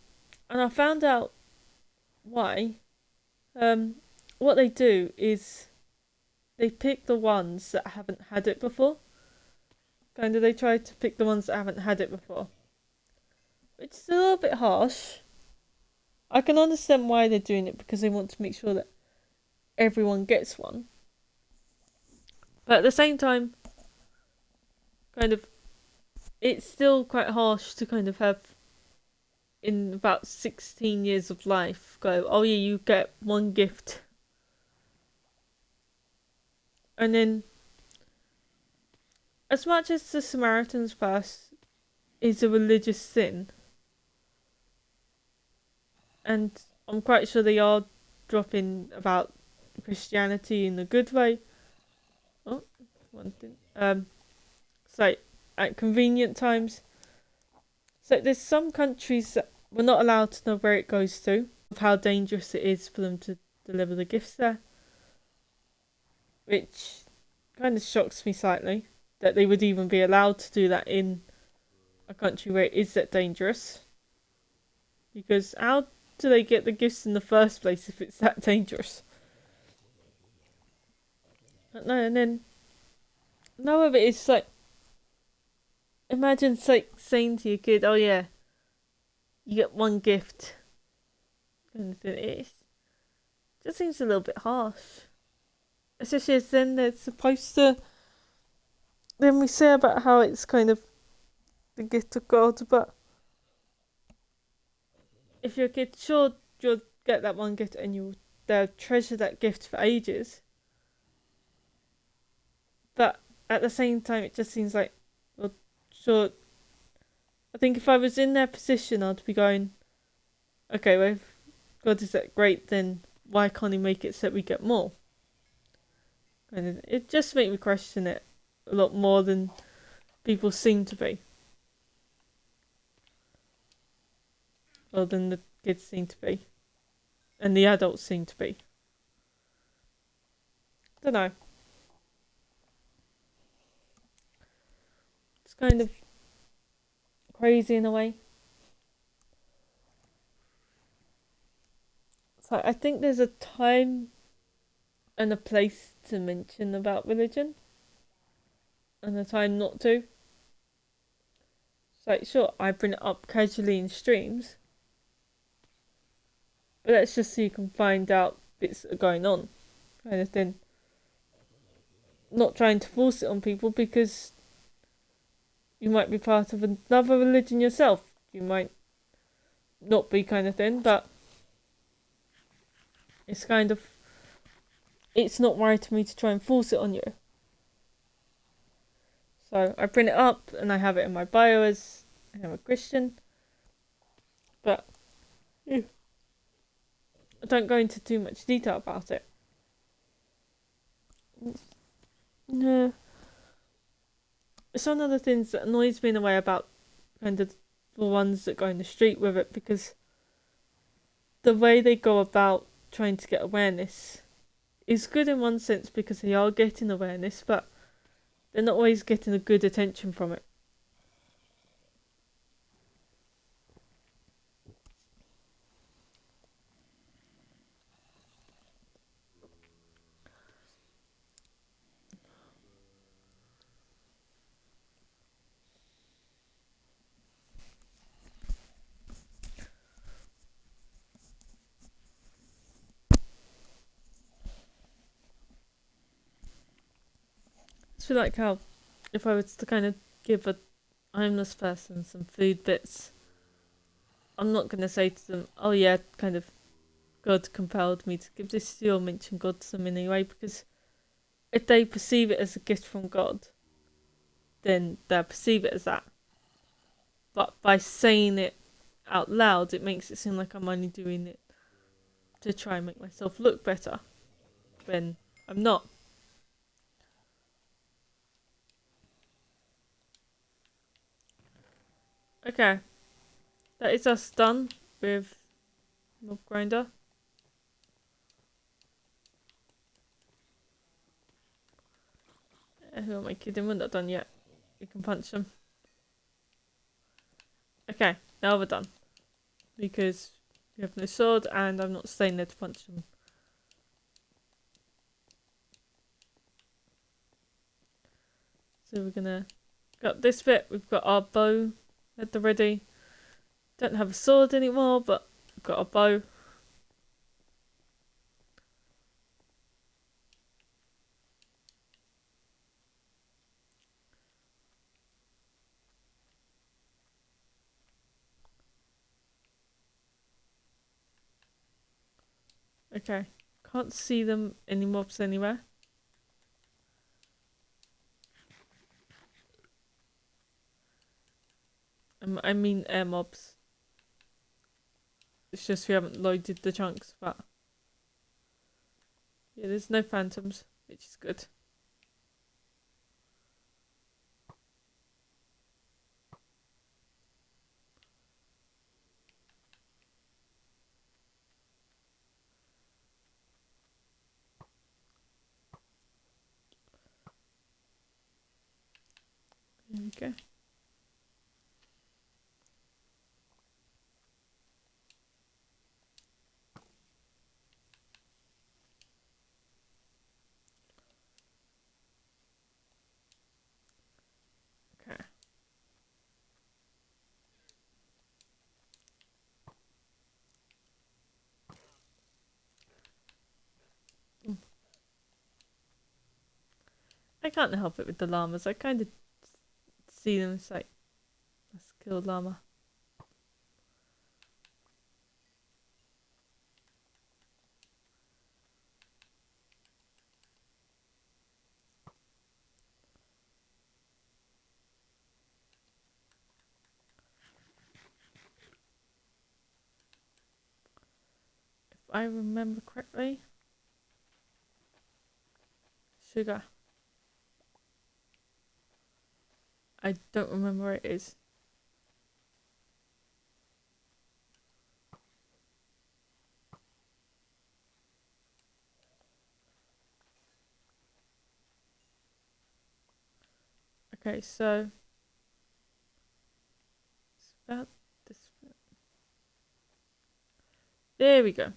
and I found out why. What they do is they pick the ones that haven't had it before. They try to pick the ones that haven't had it before. Which is a little bit harsh. I can understand why they're doing it because they want to make sure that everyone gets one. But at the same time, it's still quite harsh to kind of have in about 16 years of life go, oh yeah, you get one gift. And then, as much as the Samaritan's Purse is a religious sin, and I'm quite sure they are dropping about Christianity in a good way. Oh, one thing. So at convenient times. So there's some countries that we're not allowed to know where it goes to, of how dangerous it is for them to deliver the gifts there. Which kind of shocks me slightly that they would even be allowed to do that in a country where it is that dangerous. Because how do they get the gifts in the first place if it's that dangerous? But no, and then none of it is like, imagine like saying to your kid, oh yeah, you get one gift. Kind of thing. It just seems a little bit harsh. Especially as then they're supposed to. Then we say about how it's kind of the gift of God, but if you're a kid, sure, you'll get that one gift and they'll treasure that gift for ages. But at the same time, it just seems like, well, sure. I think if I was in their position, I'd be going, okay, well, if God is that great, then why can't He make it so that we get more? And it just makes me question it a lot more than people seem to be. Or than the kids seem to be. And the adults seem to be. Don't know. It's kind of crazy in a way. So I think there's a time and a place to mention about religion and a time not to. So, like, sure, I bring it up casually in streams, but that's just so you can find out bits that are going on, kind of thing. Not trying to force it on people because you might be part of another religion yourself. You might not be, kind of thing, but it's kind of, it's not right to me to try and force it on you. So I bring it up and I have it in my bio as I am a Christian, but I don't go into too much detail about it. No, it's one of the things that annoys me in a way about kind of the ones that go in the street with it, because the way they go about trying to get awareness is good in one sense because they are getting awareness, but they're not always getting a good attention from it. It's like how if I was to kind of give a homeless person some food bits, I'm not going to say to them, oh yeah, kind of God compelled me to give this to you or mention God to them in any way, because if they perceive it as a gift from God, then they'll perceive it as that. But by saying it out loud, it makes it seem like I'm only doing it to try and make myself look better, when I'm not. Okay, that is us done with Mob Grinder. Who am I kidding? We're not done yet. You can punch them. Okay, now we're done. Because we have no sword and I'm not staying there to punch them. So we're gonna got this bit. We've got our bow at the ready. Don't have a sword anymore, but we've got our bow. Okay, can't see them any mobs anywhere. I mean air mobs. It's just we haven't loaded the chunks, but yeah, there's no phantoms, which is good. There we go. Okay. I can't help it with the llamas. I kind of see them. It's like, let's kill a llama. If I remember correctly, sugar. I don't remember where it is. Okay, so it's about this. There we go.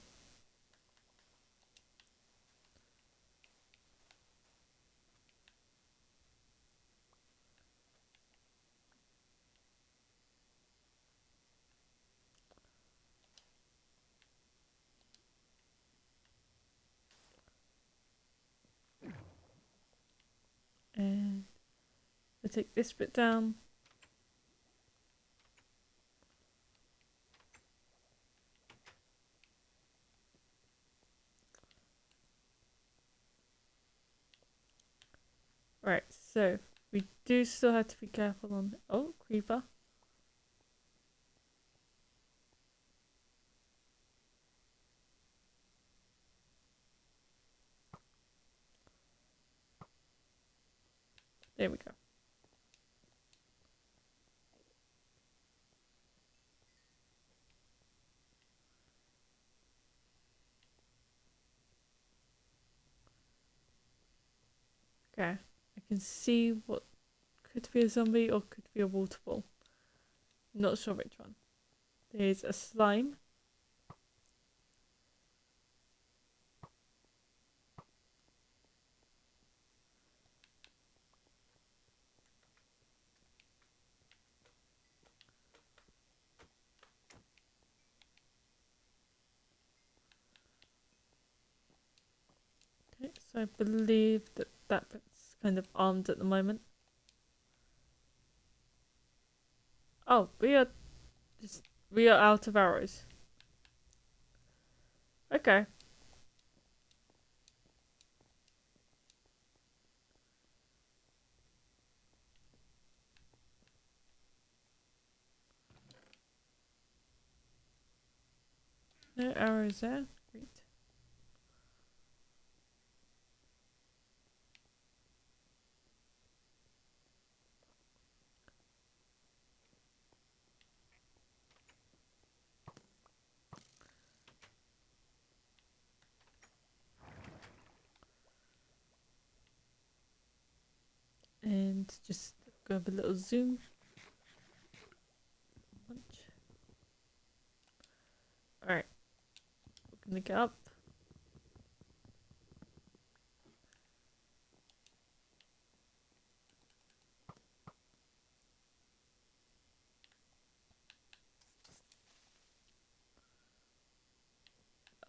take this bit down. Right, so we do still have to be careful on. Oh, creeper. There we go. Okay, I can see what could be a zombie or could be a waterfall. Not sure which one. There's a slime. Okay, so I believe that that bit's kind of armed at the moment. Oh, we are out of arrows. Okay. No arrows there. Great. And just grab a little zoom. Alright. We're gonna get up.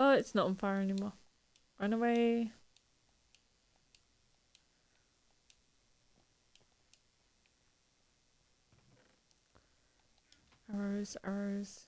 Oh, it's not on fire anymore. Run away. Arrows, arrows.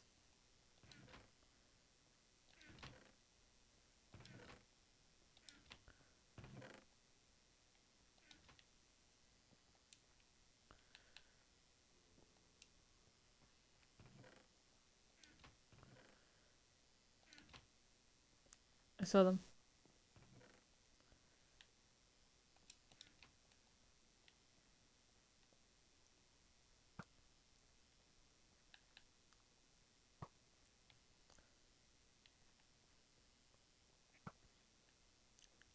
I saw them.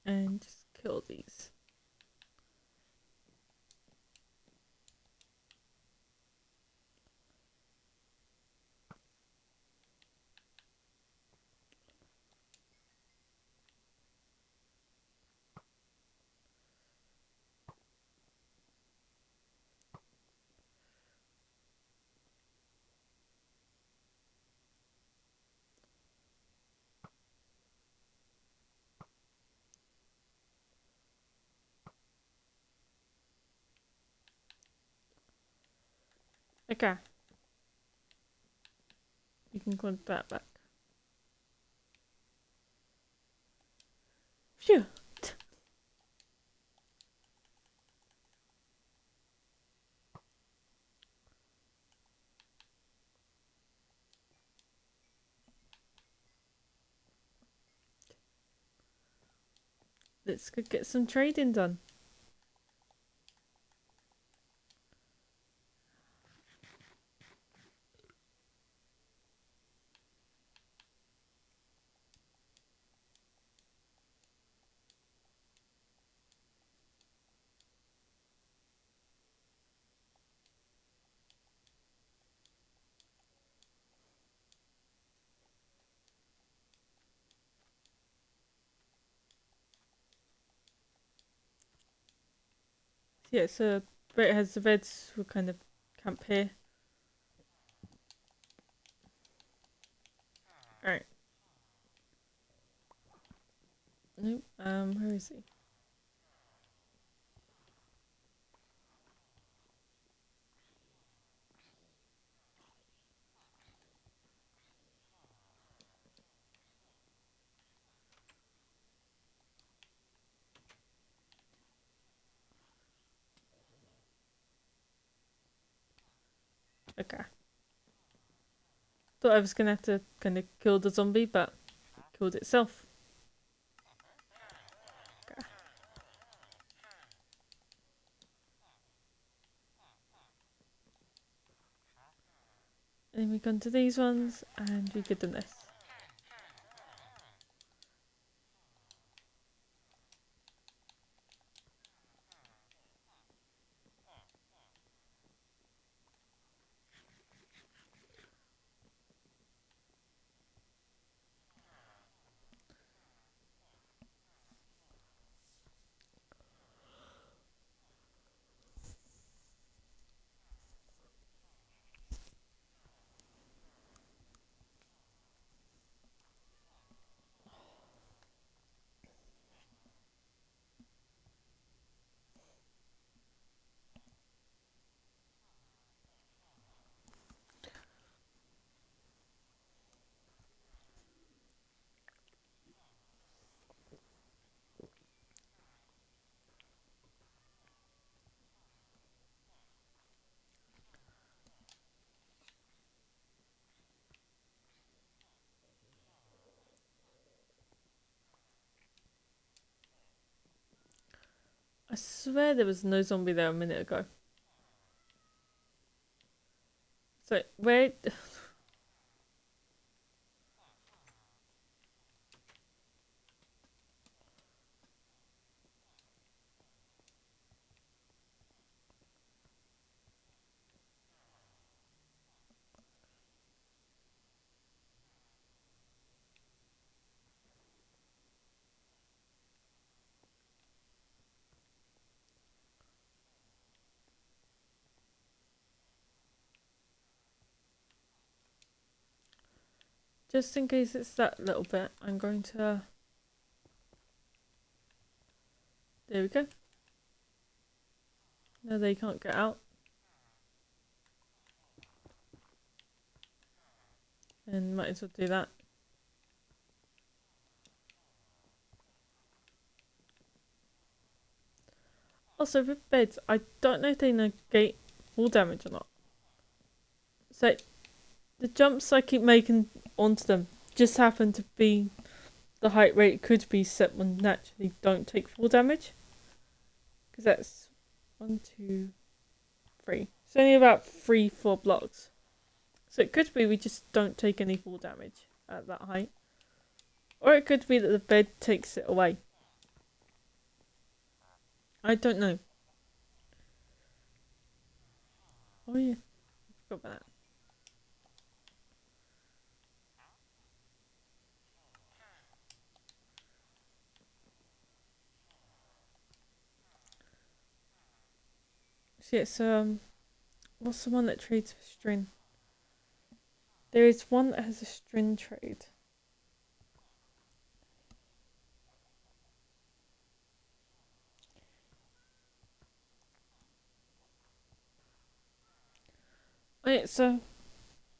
And just kill these. Okay. You can put that back. Phew. Let's go get some trading done. Yeah, so where it has the reds, we'll kind of camp here. Alright. Nope. Where is he? Okay. Thought I was gonna have to kind of kill the zombie, but it killed itself. Okay. And then we go to these ones, and we give them this. I swear there was no zombie there a minute ago. So, where... Just in case it's that little bit, I'm going to... There we go. No, they can't get out. And might as well do that. Also, with beds, I don't know if they negate fall damage or not. So, the jumps I keep making onto them just happen to be the height rate could be set when naturally don't take fall damage. Because that's 1, 2, 3. It's only about 3-4 blocks. So it could be we just don't take any fall damage at that height. Or it could be that the bed takes it away. I don't know. Oh yeah, I forgot about that. So yeah, so what's the one that trades for string? There is one that has a string trade. Oh yeah, so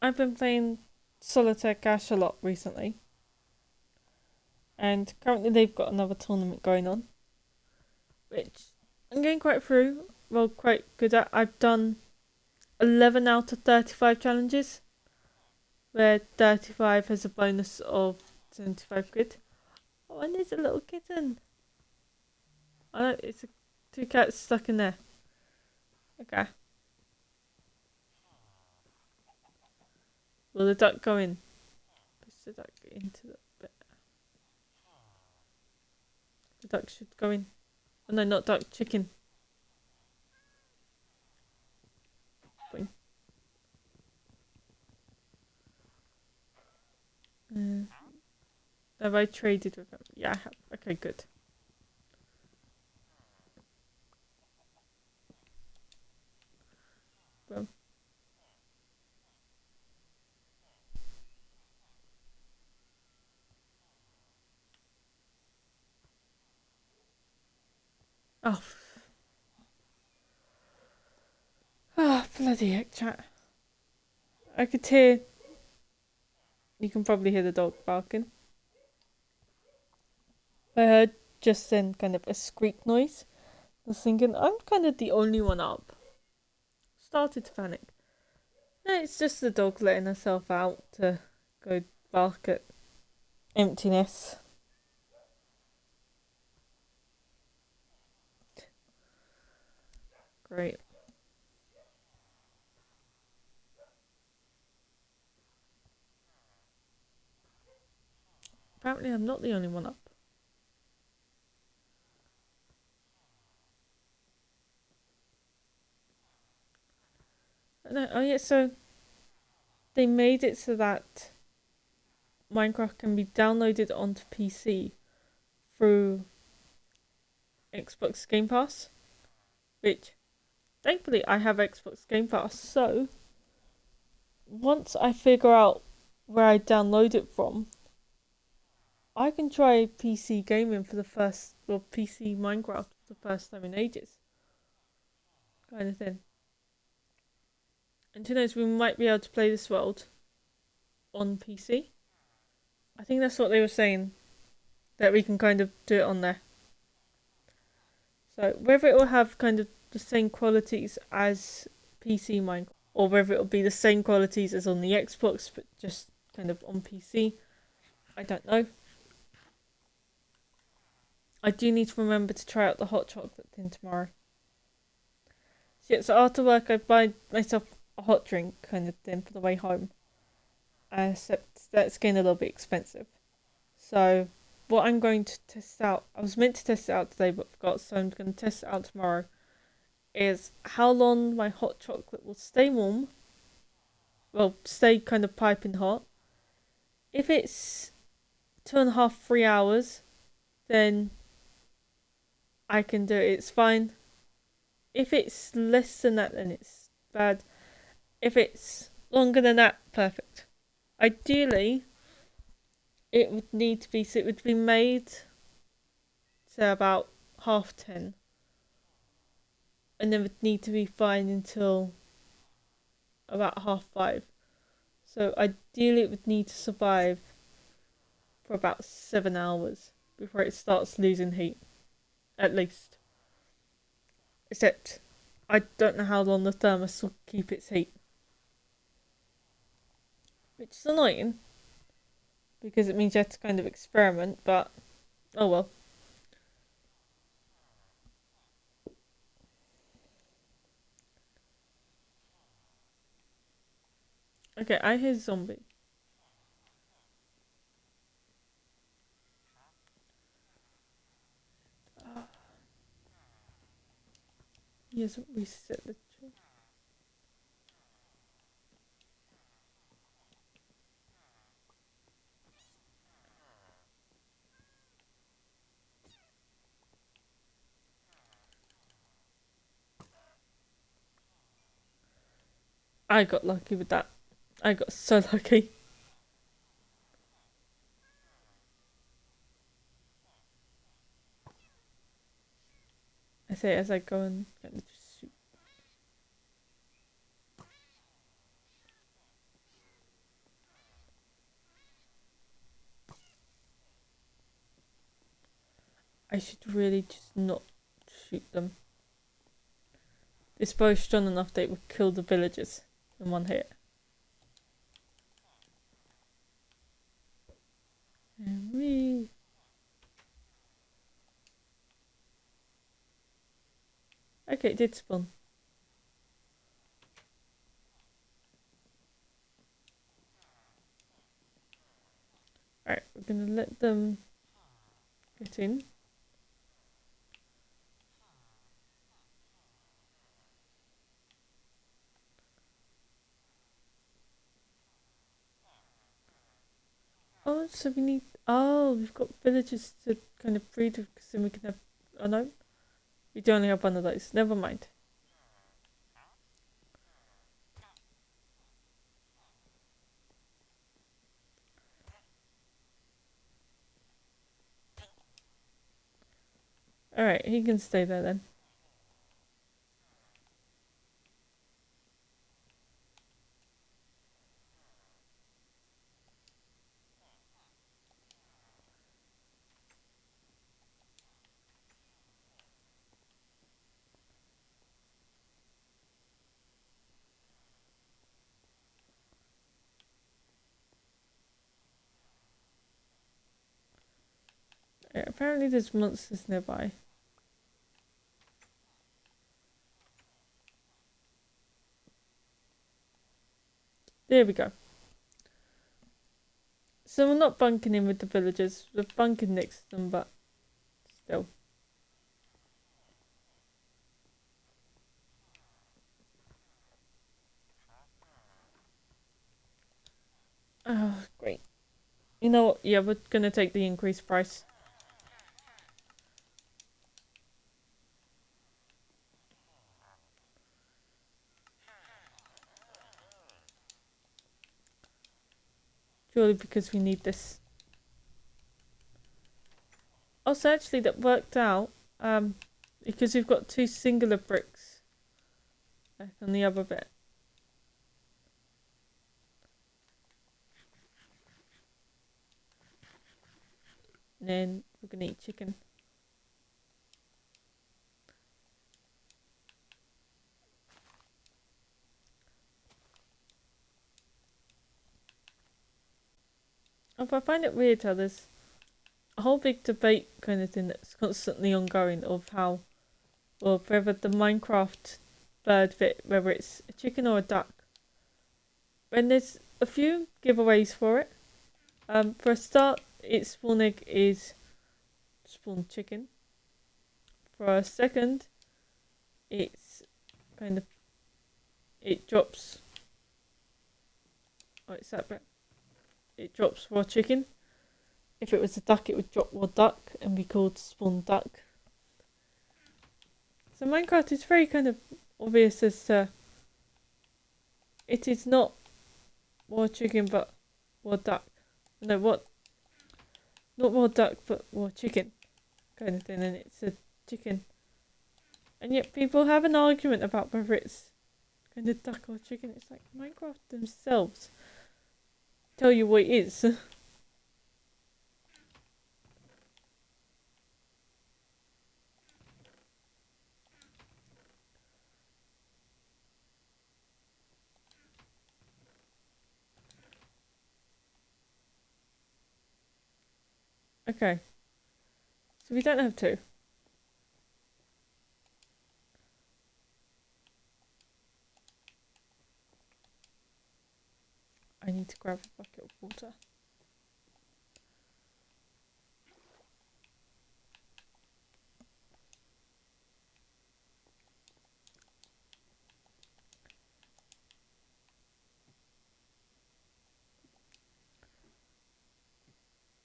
I've been playing Solitaire Cash a lot recently. And currently they've got another tournament going on. Which I'm getting quite good at. I've done 11 out of 35 challenges. Where 35 has a bonus of 75 quid. Oh, and there's a little kitten. Oh, it's 2 cats stuck in there. Okay. Will the duck go in? Push the duck into the bit. The duck should go in. Oh no, not duck, chicken. Boing. Have I traded with him? Yeah, I have. Okay, good. Well. Oh. Ah, bloody heck, chat. I could hear... You can probably hear the dog barking. I heard just then kind of a squeak noise. I was thinking, I'm kind of the only one up. Started to panic. No, it's just the dog letting herself out to go bark at emptiness. Great. Apparently, I'm not the only one up. No, oh yeah, so they made it so that Minecraft can be downloaded onto PC through Xbox Game Pass, which thankfully I have Xbox Game Pass. So once I figure out where I download it from, I can try PC gaming for the first, well, PC Minecraft for the first time in ages, kind of thing. And who knows, we might be able to play this world on PC. I think that's what they were saying, that we can kind of do it on there. So whether it will have kind of the same qualities as PC Minecraft, or whether it will be the same qualities as on the Xbox, but just kind of on PC, I don't know. I do need to remember to try out the hot chocolate thing tomorrow. So, yeah, so after work, I buy myself a hot drink kind of thing for the way home. Except that's getting a little bit expensive. So, what I'm going to test out, I was meant to test it out today, but forgot, so I'm going to test it out tomorrow, is how long my hot chocolate will stay warm. Well, stay kind of piping hot. If it's 2.5, 3 hours, then I can do it. It's fine. If it's less than that, then it's bad. If it's longer than that, perfect. Ideally, it would need to be, so it would be made to about 10:30, and then would need to be fine until about 5:30. So ideally, it would need to survive for about 7 hours before it starts losing heat, at least. Except, I don't know how long the thermos will keep its heat, which is annoying because it means you have to kind of experiment. But oh well. Okay, I hear zombie. He hasn't reset the tree. I got lucky with that. I got so lucky. I say as I go and kind of just shoot. I should really just not shoot them. This bow is strong enough that it would kill the villagers in one hit. And we. Okay, it did spawn. Alright, we're gonna let them get in. Oh, so we need. Oh, we've got villagers to kind of breed with, because then we can have. Oh no, we do only have one of those. Never mind. Alright, he can stay there then. Apparently there's monsters nearby. There we go. So we're not bunking in with the villagers. We're bunking next to them, but still. Oh, great. You know what? Yeah, we're gonna take the increased price. Purely because we need this. Also, actually, that worked out. Because we've got two singular bricks back on the other bit. And then we're gonna eat chicken. But I find it weird how there's a whole big debate kind of thing that's constantly ongoing of how, well, whether the Minecraft bird bit, whether it's a chicken or a duck. And there's a few giveaways for it. For a start, its spawn egg is spawn chicken. For a second, it's kind of, it drops, oh, it's that bit. It drops raw chicken. If it was a duck, it would drop raw duck and be called spawn duck. So Minecraft is very kind of obvious as to it is not raw chicken but raw duck. No, what? Not raw duck but raw chicken kind of thing, and it's a chicken. And yet people have an argument about whether it's kind of duck or chicken. It's like Minecraft themselves tell you what it is. Okay. So we don't have two. I need to grab a bucket of water.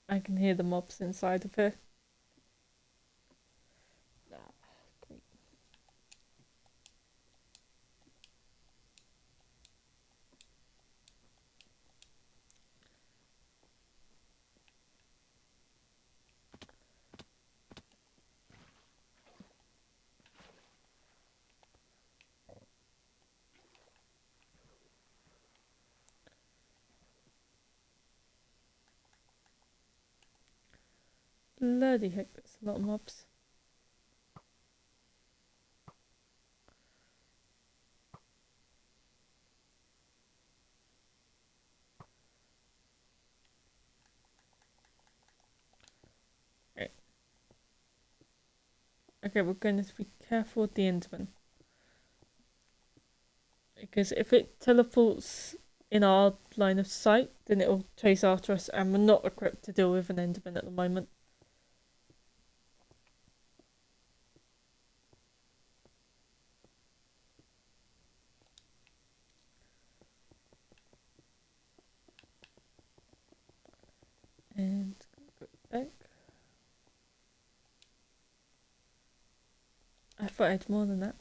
I can hear the mobs inside of here. Ah, great. Bloody heck, that's a lot of mobs. Right. Okay, we're going to be careful with the Enderman. Because if it teleports in our line of sight, then it'll chase after us, and we're not equipped to deal with an Enderman at the moment. And go back. I thought I had more than that.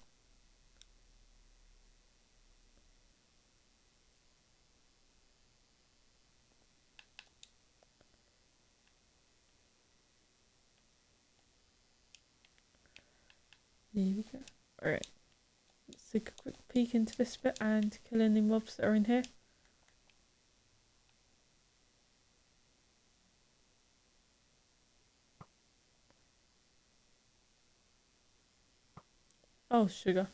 There we go. Alright. Let's take a quick peek into this bit and kill any mobs that are in here. Oh, sugar.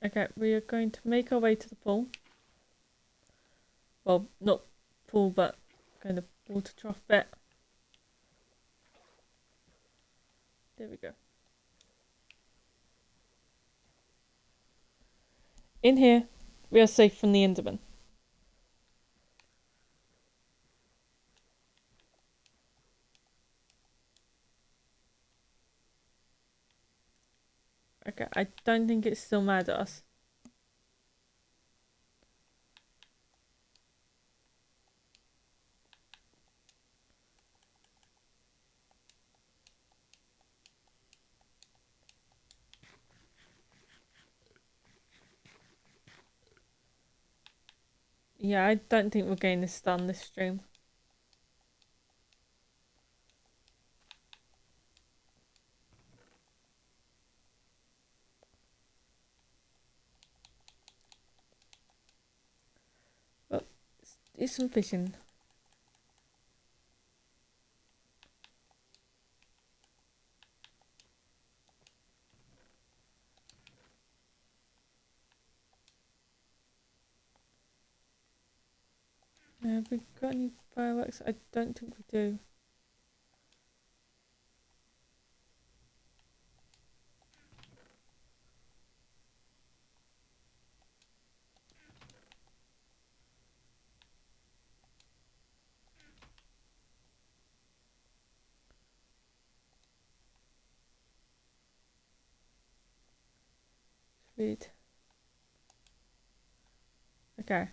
Okay, we are going to make our way to the pool. Well, not pool, but kind of water trough bit. There we go. In here, we are safe from the Enderman. Okay, I don't think it's still mad at us. Yeah, I don't think we're getting this done this stream. But let's do some fishing. Have we got any fireworks? I don't think we do. Sweet. Okay.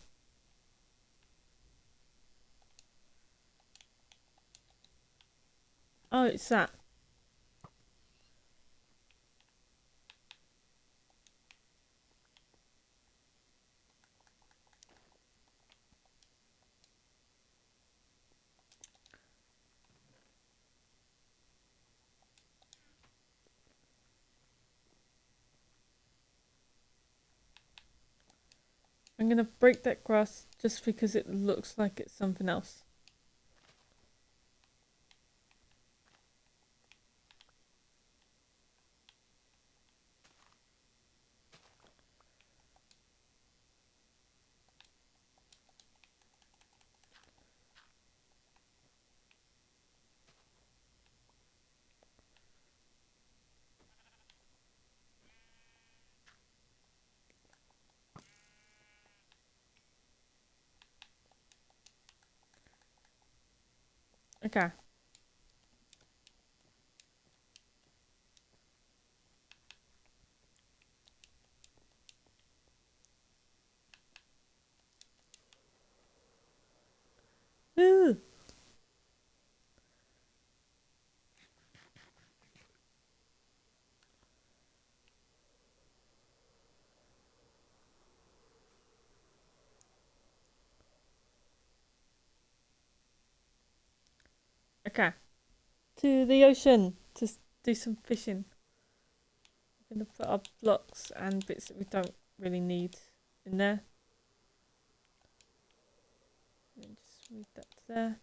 Oh, it's that. I'm gonna break that grass just because it looks like it's something else. Okay. Ooh. Okay. To the ocean to do some fishing. I'm gonna put our blocks and bits that we don't really need in there. And just move that to there.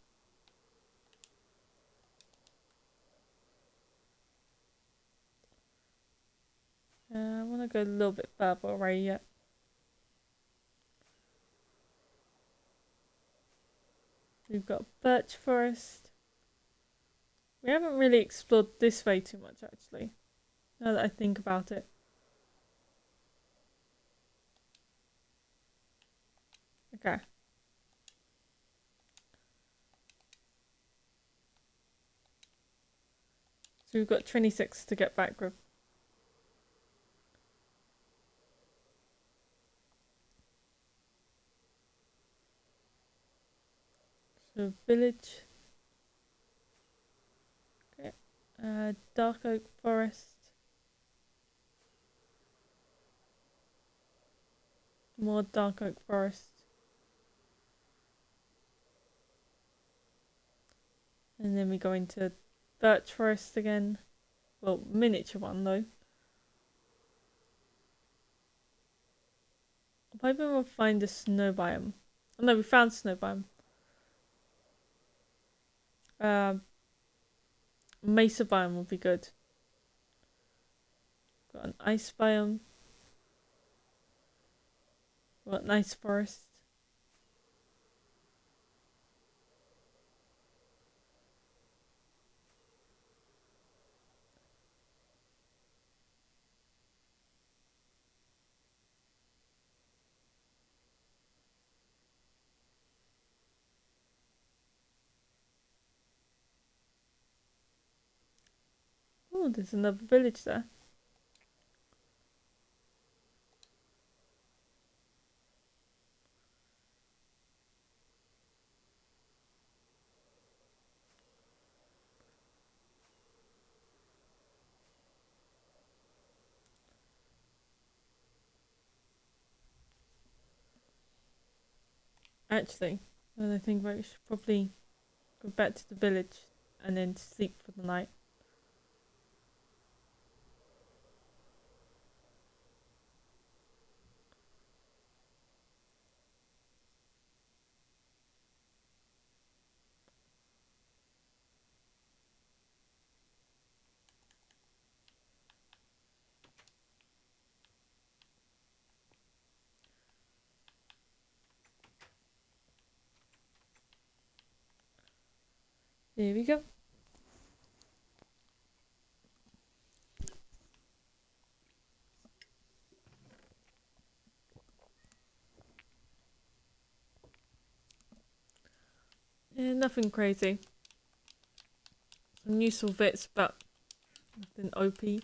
I want to go a little bit further away yet. We've got birch forest. We haven't really explored this way too much, actually, now that I think about it. Okay. So we've got 26 to get back with. So village. Okay. Dark oak forest. More dark oak forest. And then we go into birch forest again. Well, miniature one though. I'm hoping we'll find a snow biome. Oh no, we found snow biome. Mesa biome will be good. Got an ice biome. What nice forest. Oh, there's another village there. Actually, when I think about it, we should probably go back to the village and then sleep for the night. Here we go. Nothing crazy. Some useful bits, but nothing OP.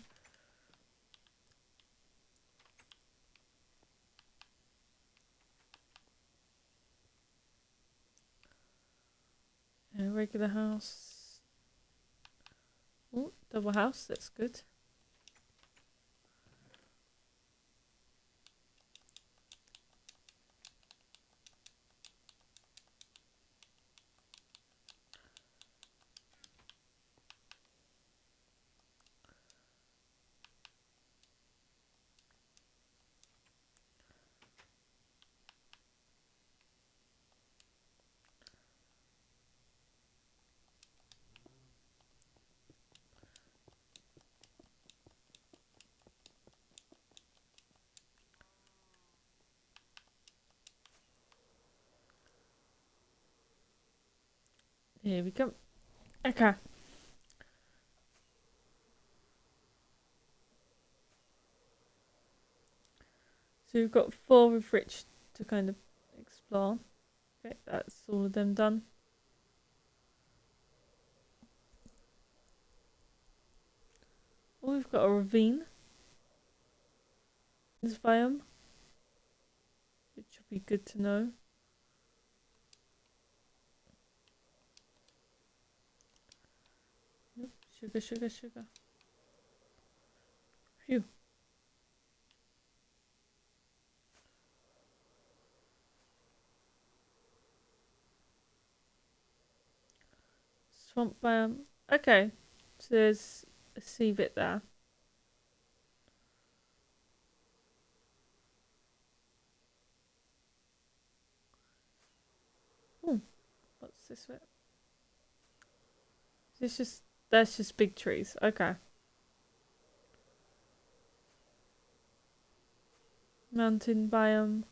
A regular house. Oh, double house, that's good. Here we go. Okay. So we've got 4 with Rich to kind of explore. Okay, that's all of them done. Oh, we've got a ravine. This biome, which would be good to know. Nope. Sugar, sugar, sugar. Phew. Swamp biome. Okay. So there's a sea bit there. Oh, what's this bit? This just that's just big trees. Okay. Mountain biome.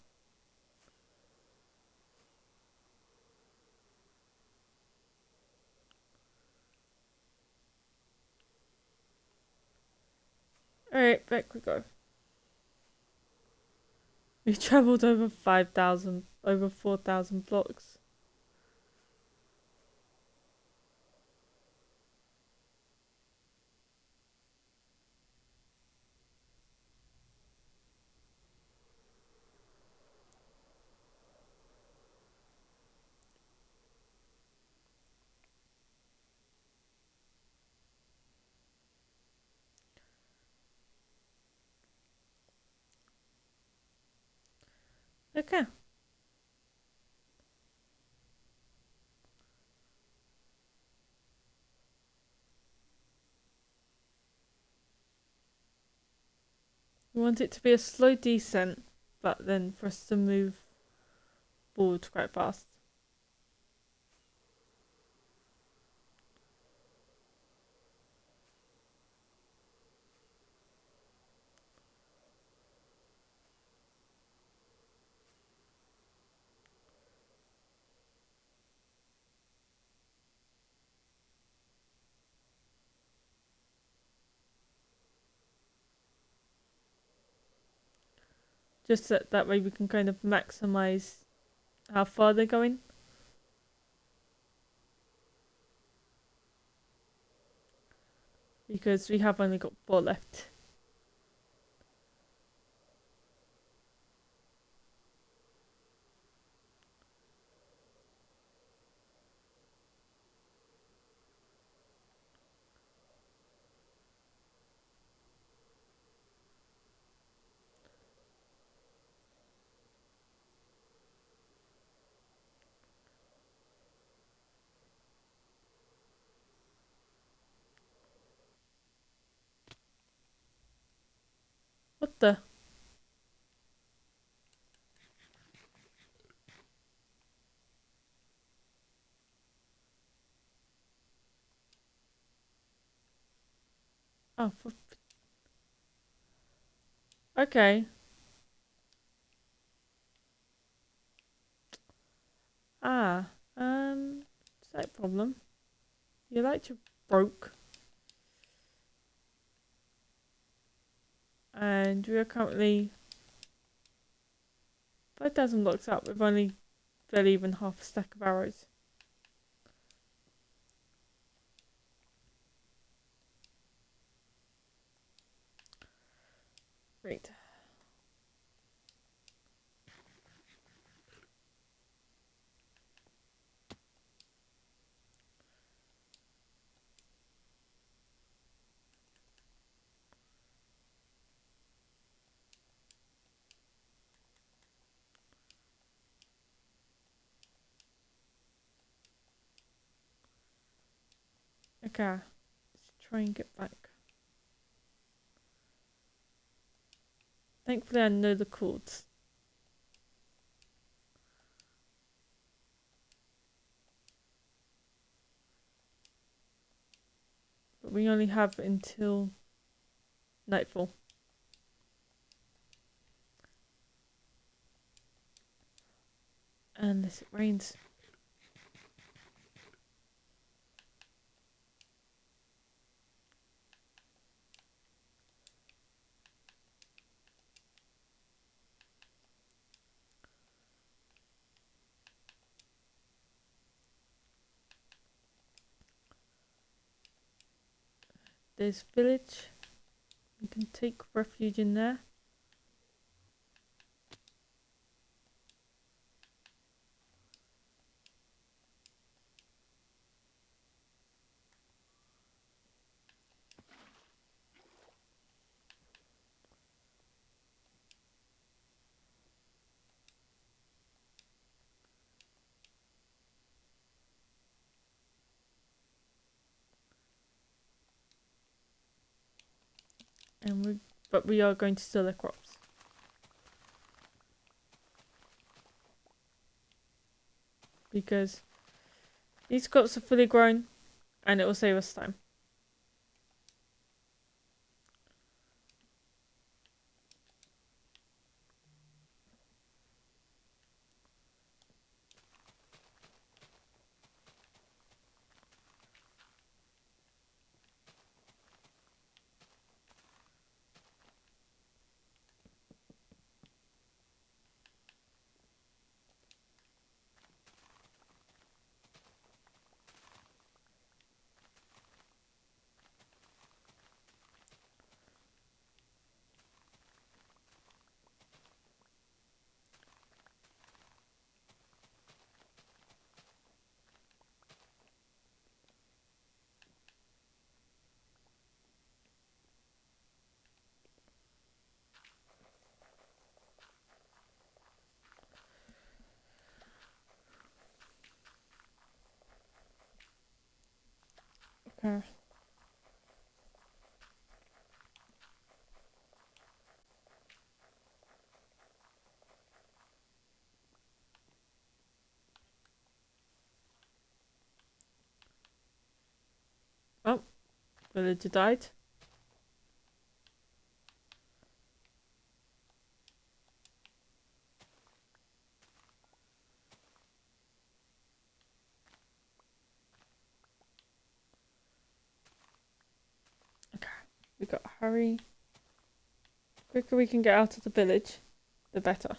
Alright, back we go. We travelled over 5,000, over 4,000 blocks. Okay. We want it to be a slow descent, but then for us to move forward quite fast. Just that way we can kind of maximize how far they're going. Because we have only got 4 left. What the? Oh, okay. Ah, is that a problem? Your lights broke. And we are currently 5,000 blocks up with only barely even half a stack of arrows. Great. Okay, let's try and get back. Thankfully I know the chords. But we only have until nightfall. Unless it rains. There's village. You can take refuge in there. But we are going to steal their crops. Because these crops are fully grown and it will save us time. Okay. Oh, villager died. Okay, we got to hurry. The quicker we can get out of the village, the better.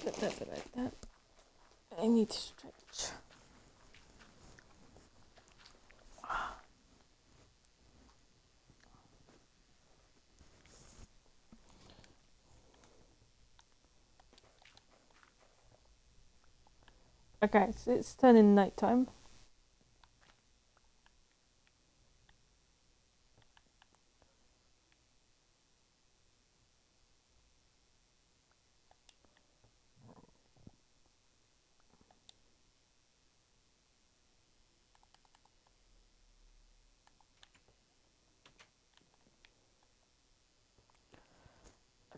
Let that be like that. I need to stretch. Okay, so it's turning nighttime.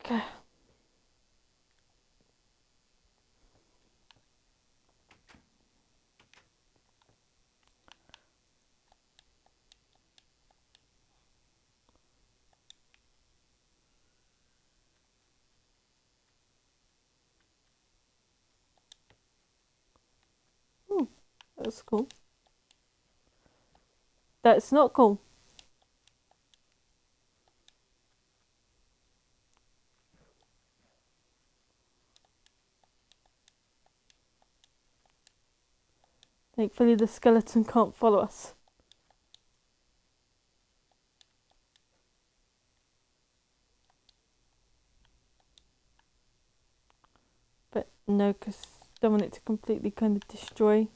Okay. That's cool. That's not cool. Thankfully, the skeleton can't follow us. But no, because don't want it to completely kind of destroy.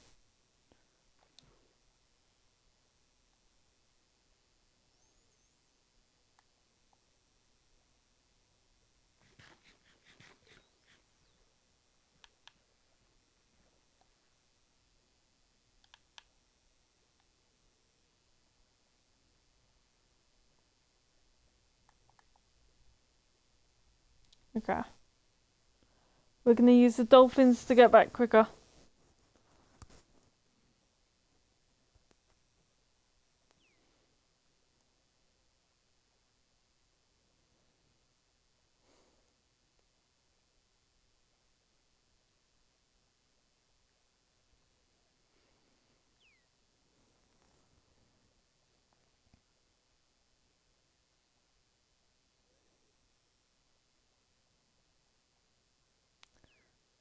Okay. We're going to use the dolphins to get back quicker.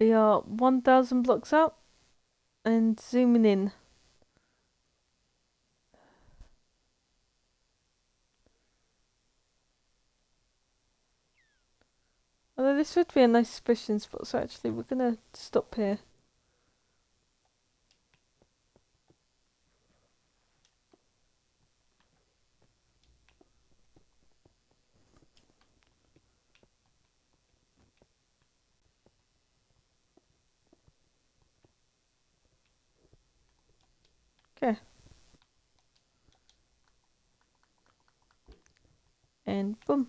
We are 1,000 blocks out and zooming in. Although this would be a nice fishing spot, so actually we're going to stop here. Okay. And boom.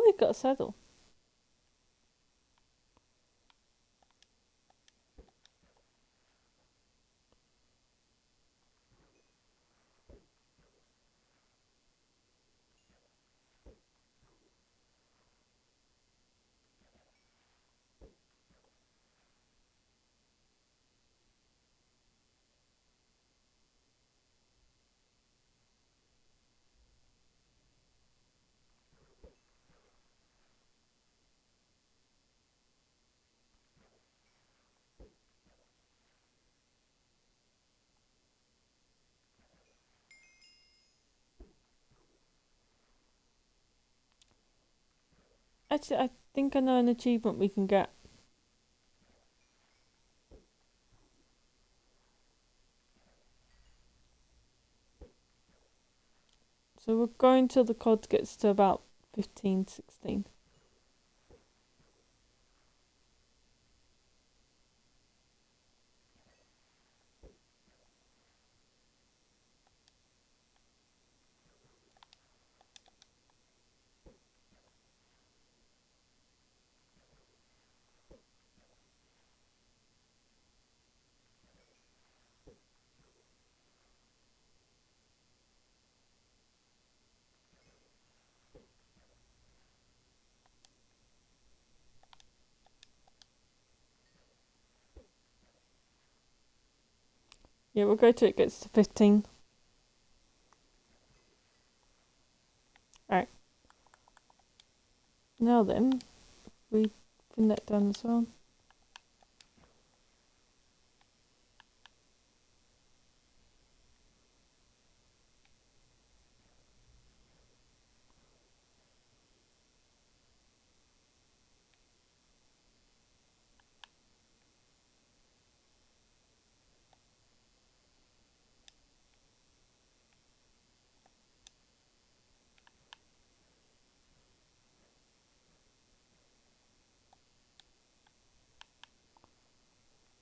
they've got a saddle. Actually, I think I know an achievement we can get. So we're going till the cod gets to about 15, 16. Yeah, we'll go till it gets to 15. Alright. Now then, we pin that down as well.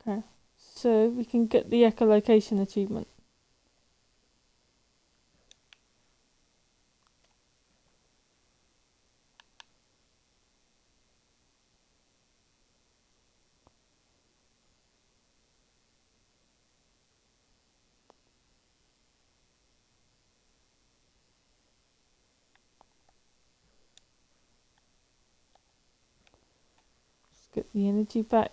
Okay. So we can get the echolocation achievement. Let's get the energy back.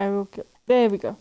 I will get. There we go.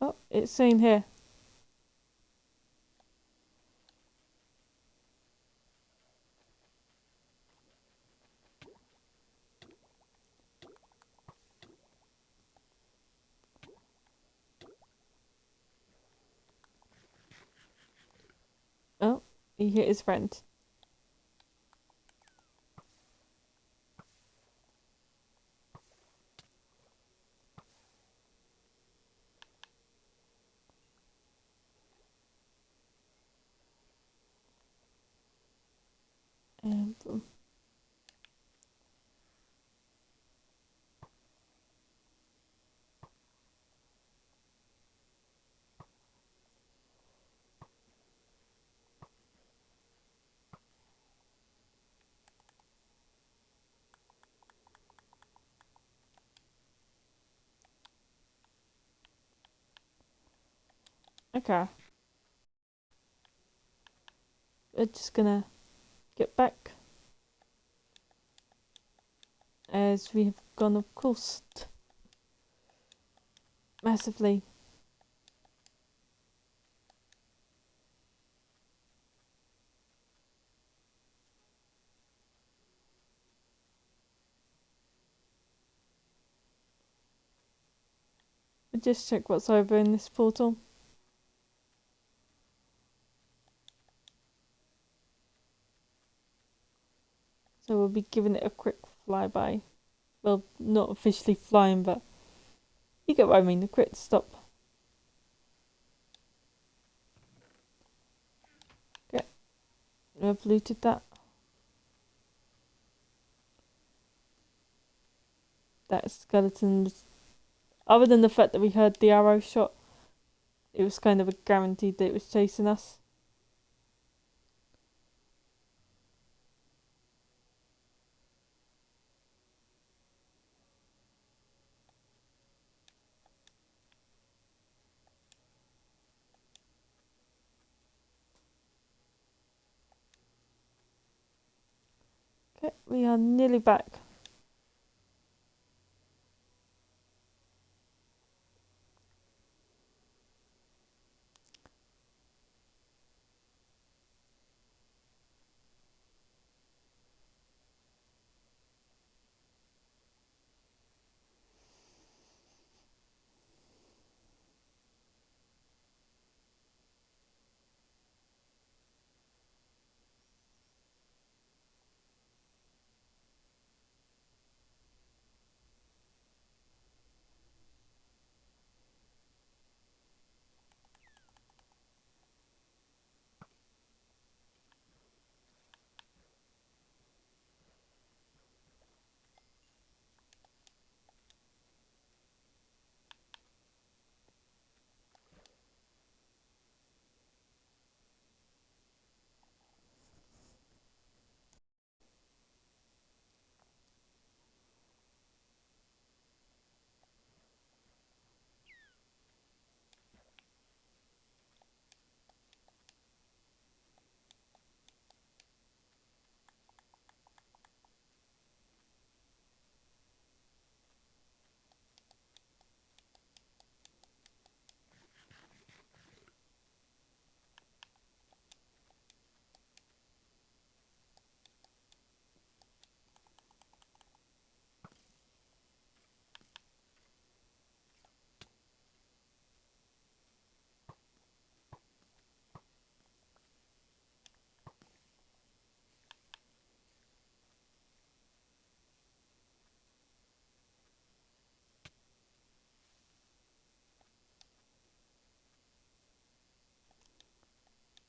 Oh, it's saying here. Oh, he hit his friend. And boom. Okay. We're just gonna get back as we have gone, of course, massively. We'll just check what's over in this portal. So we'll be giving it a quick flyby. Well, not officially flying, but you get what I mean, a quick stop. Okay, we've looted that. That skeleton was, other than the fact that we heard the arrow shot, it was kind of a guaranteed that it was chasing us. Okay, we are nearly back.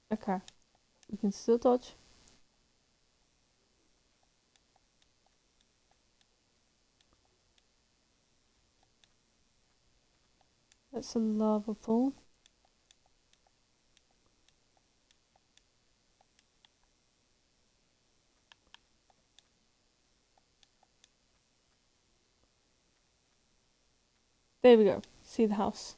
Okay, we can still dodge. That's a lava pool. There we go. See the house.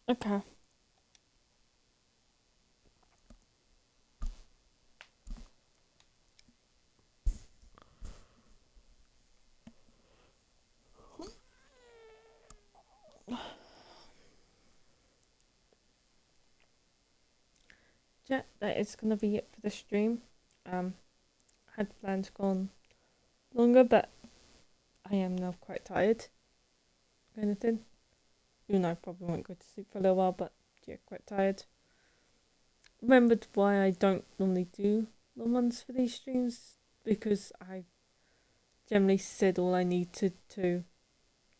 Okay. Yeah, that is gonna be it for the stream. I had planned to go on longer, but I am now quite tired. Kind of thing. Even though I probably won't go to sleep for a little while, but yeah, quite tired. Remembered why I don't normally do long ones for these streams, because I generally said all I need to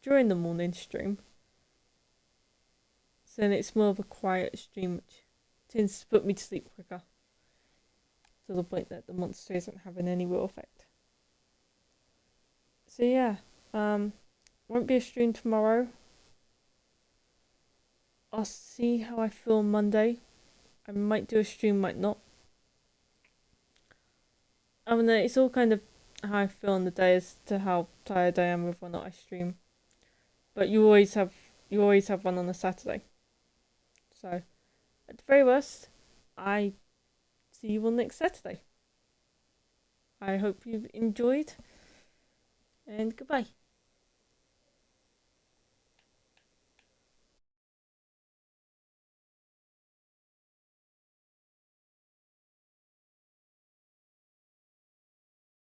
during the morning stream. So then it's more of a quiet stream, which tends to put me to sleep quicker, to the point that the monster isn't having any real effect. So yeah, won't be a stream tomorrow. I'll see how I feel on Monday. I might do a stream, might not. I mean, it's all kind of how I feel on the day as to how tired I am whether or not I stream. But you always have one on a Saturday. So at the very worst, I see you on next Saturday. I hope you've enjoyed, and goodbye.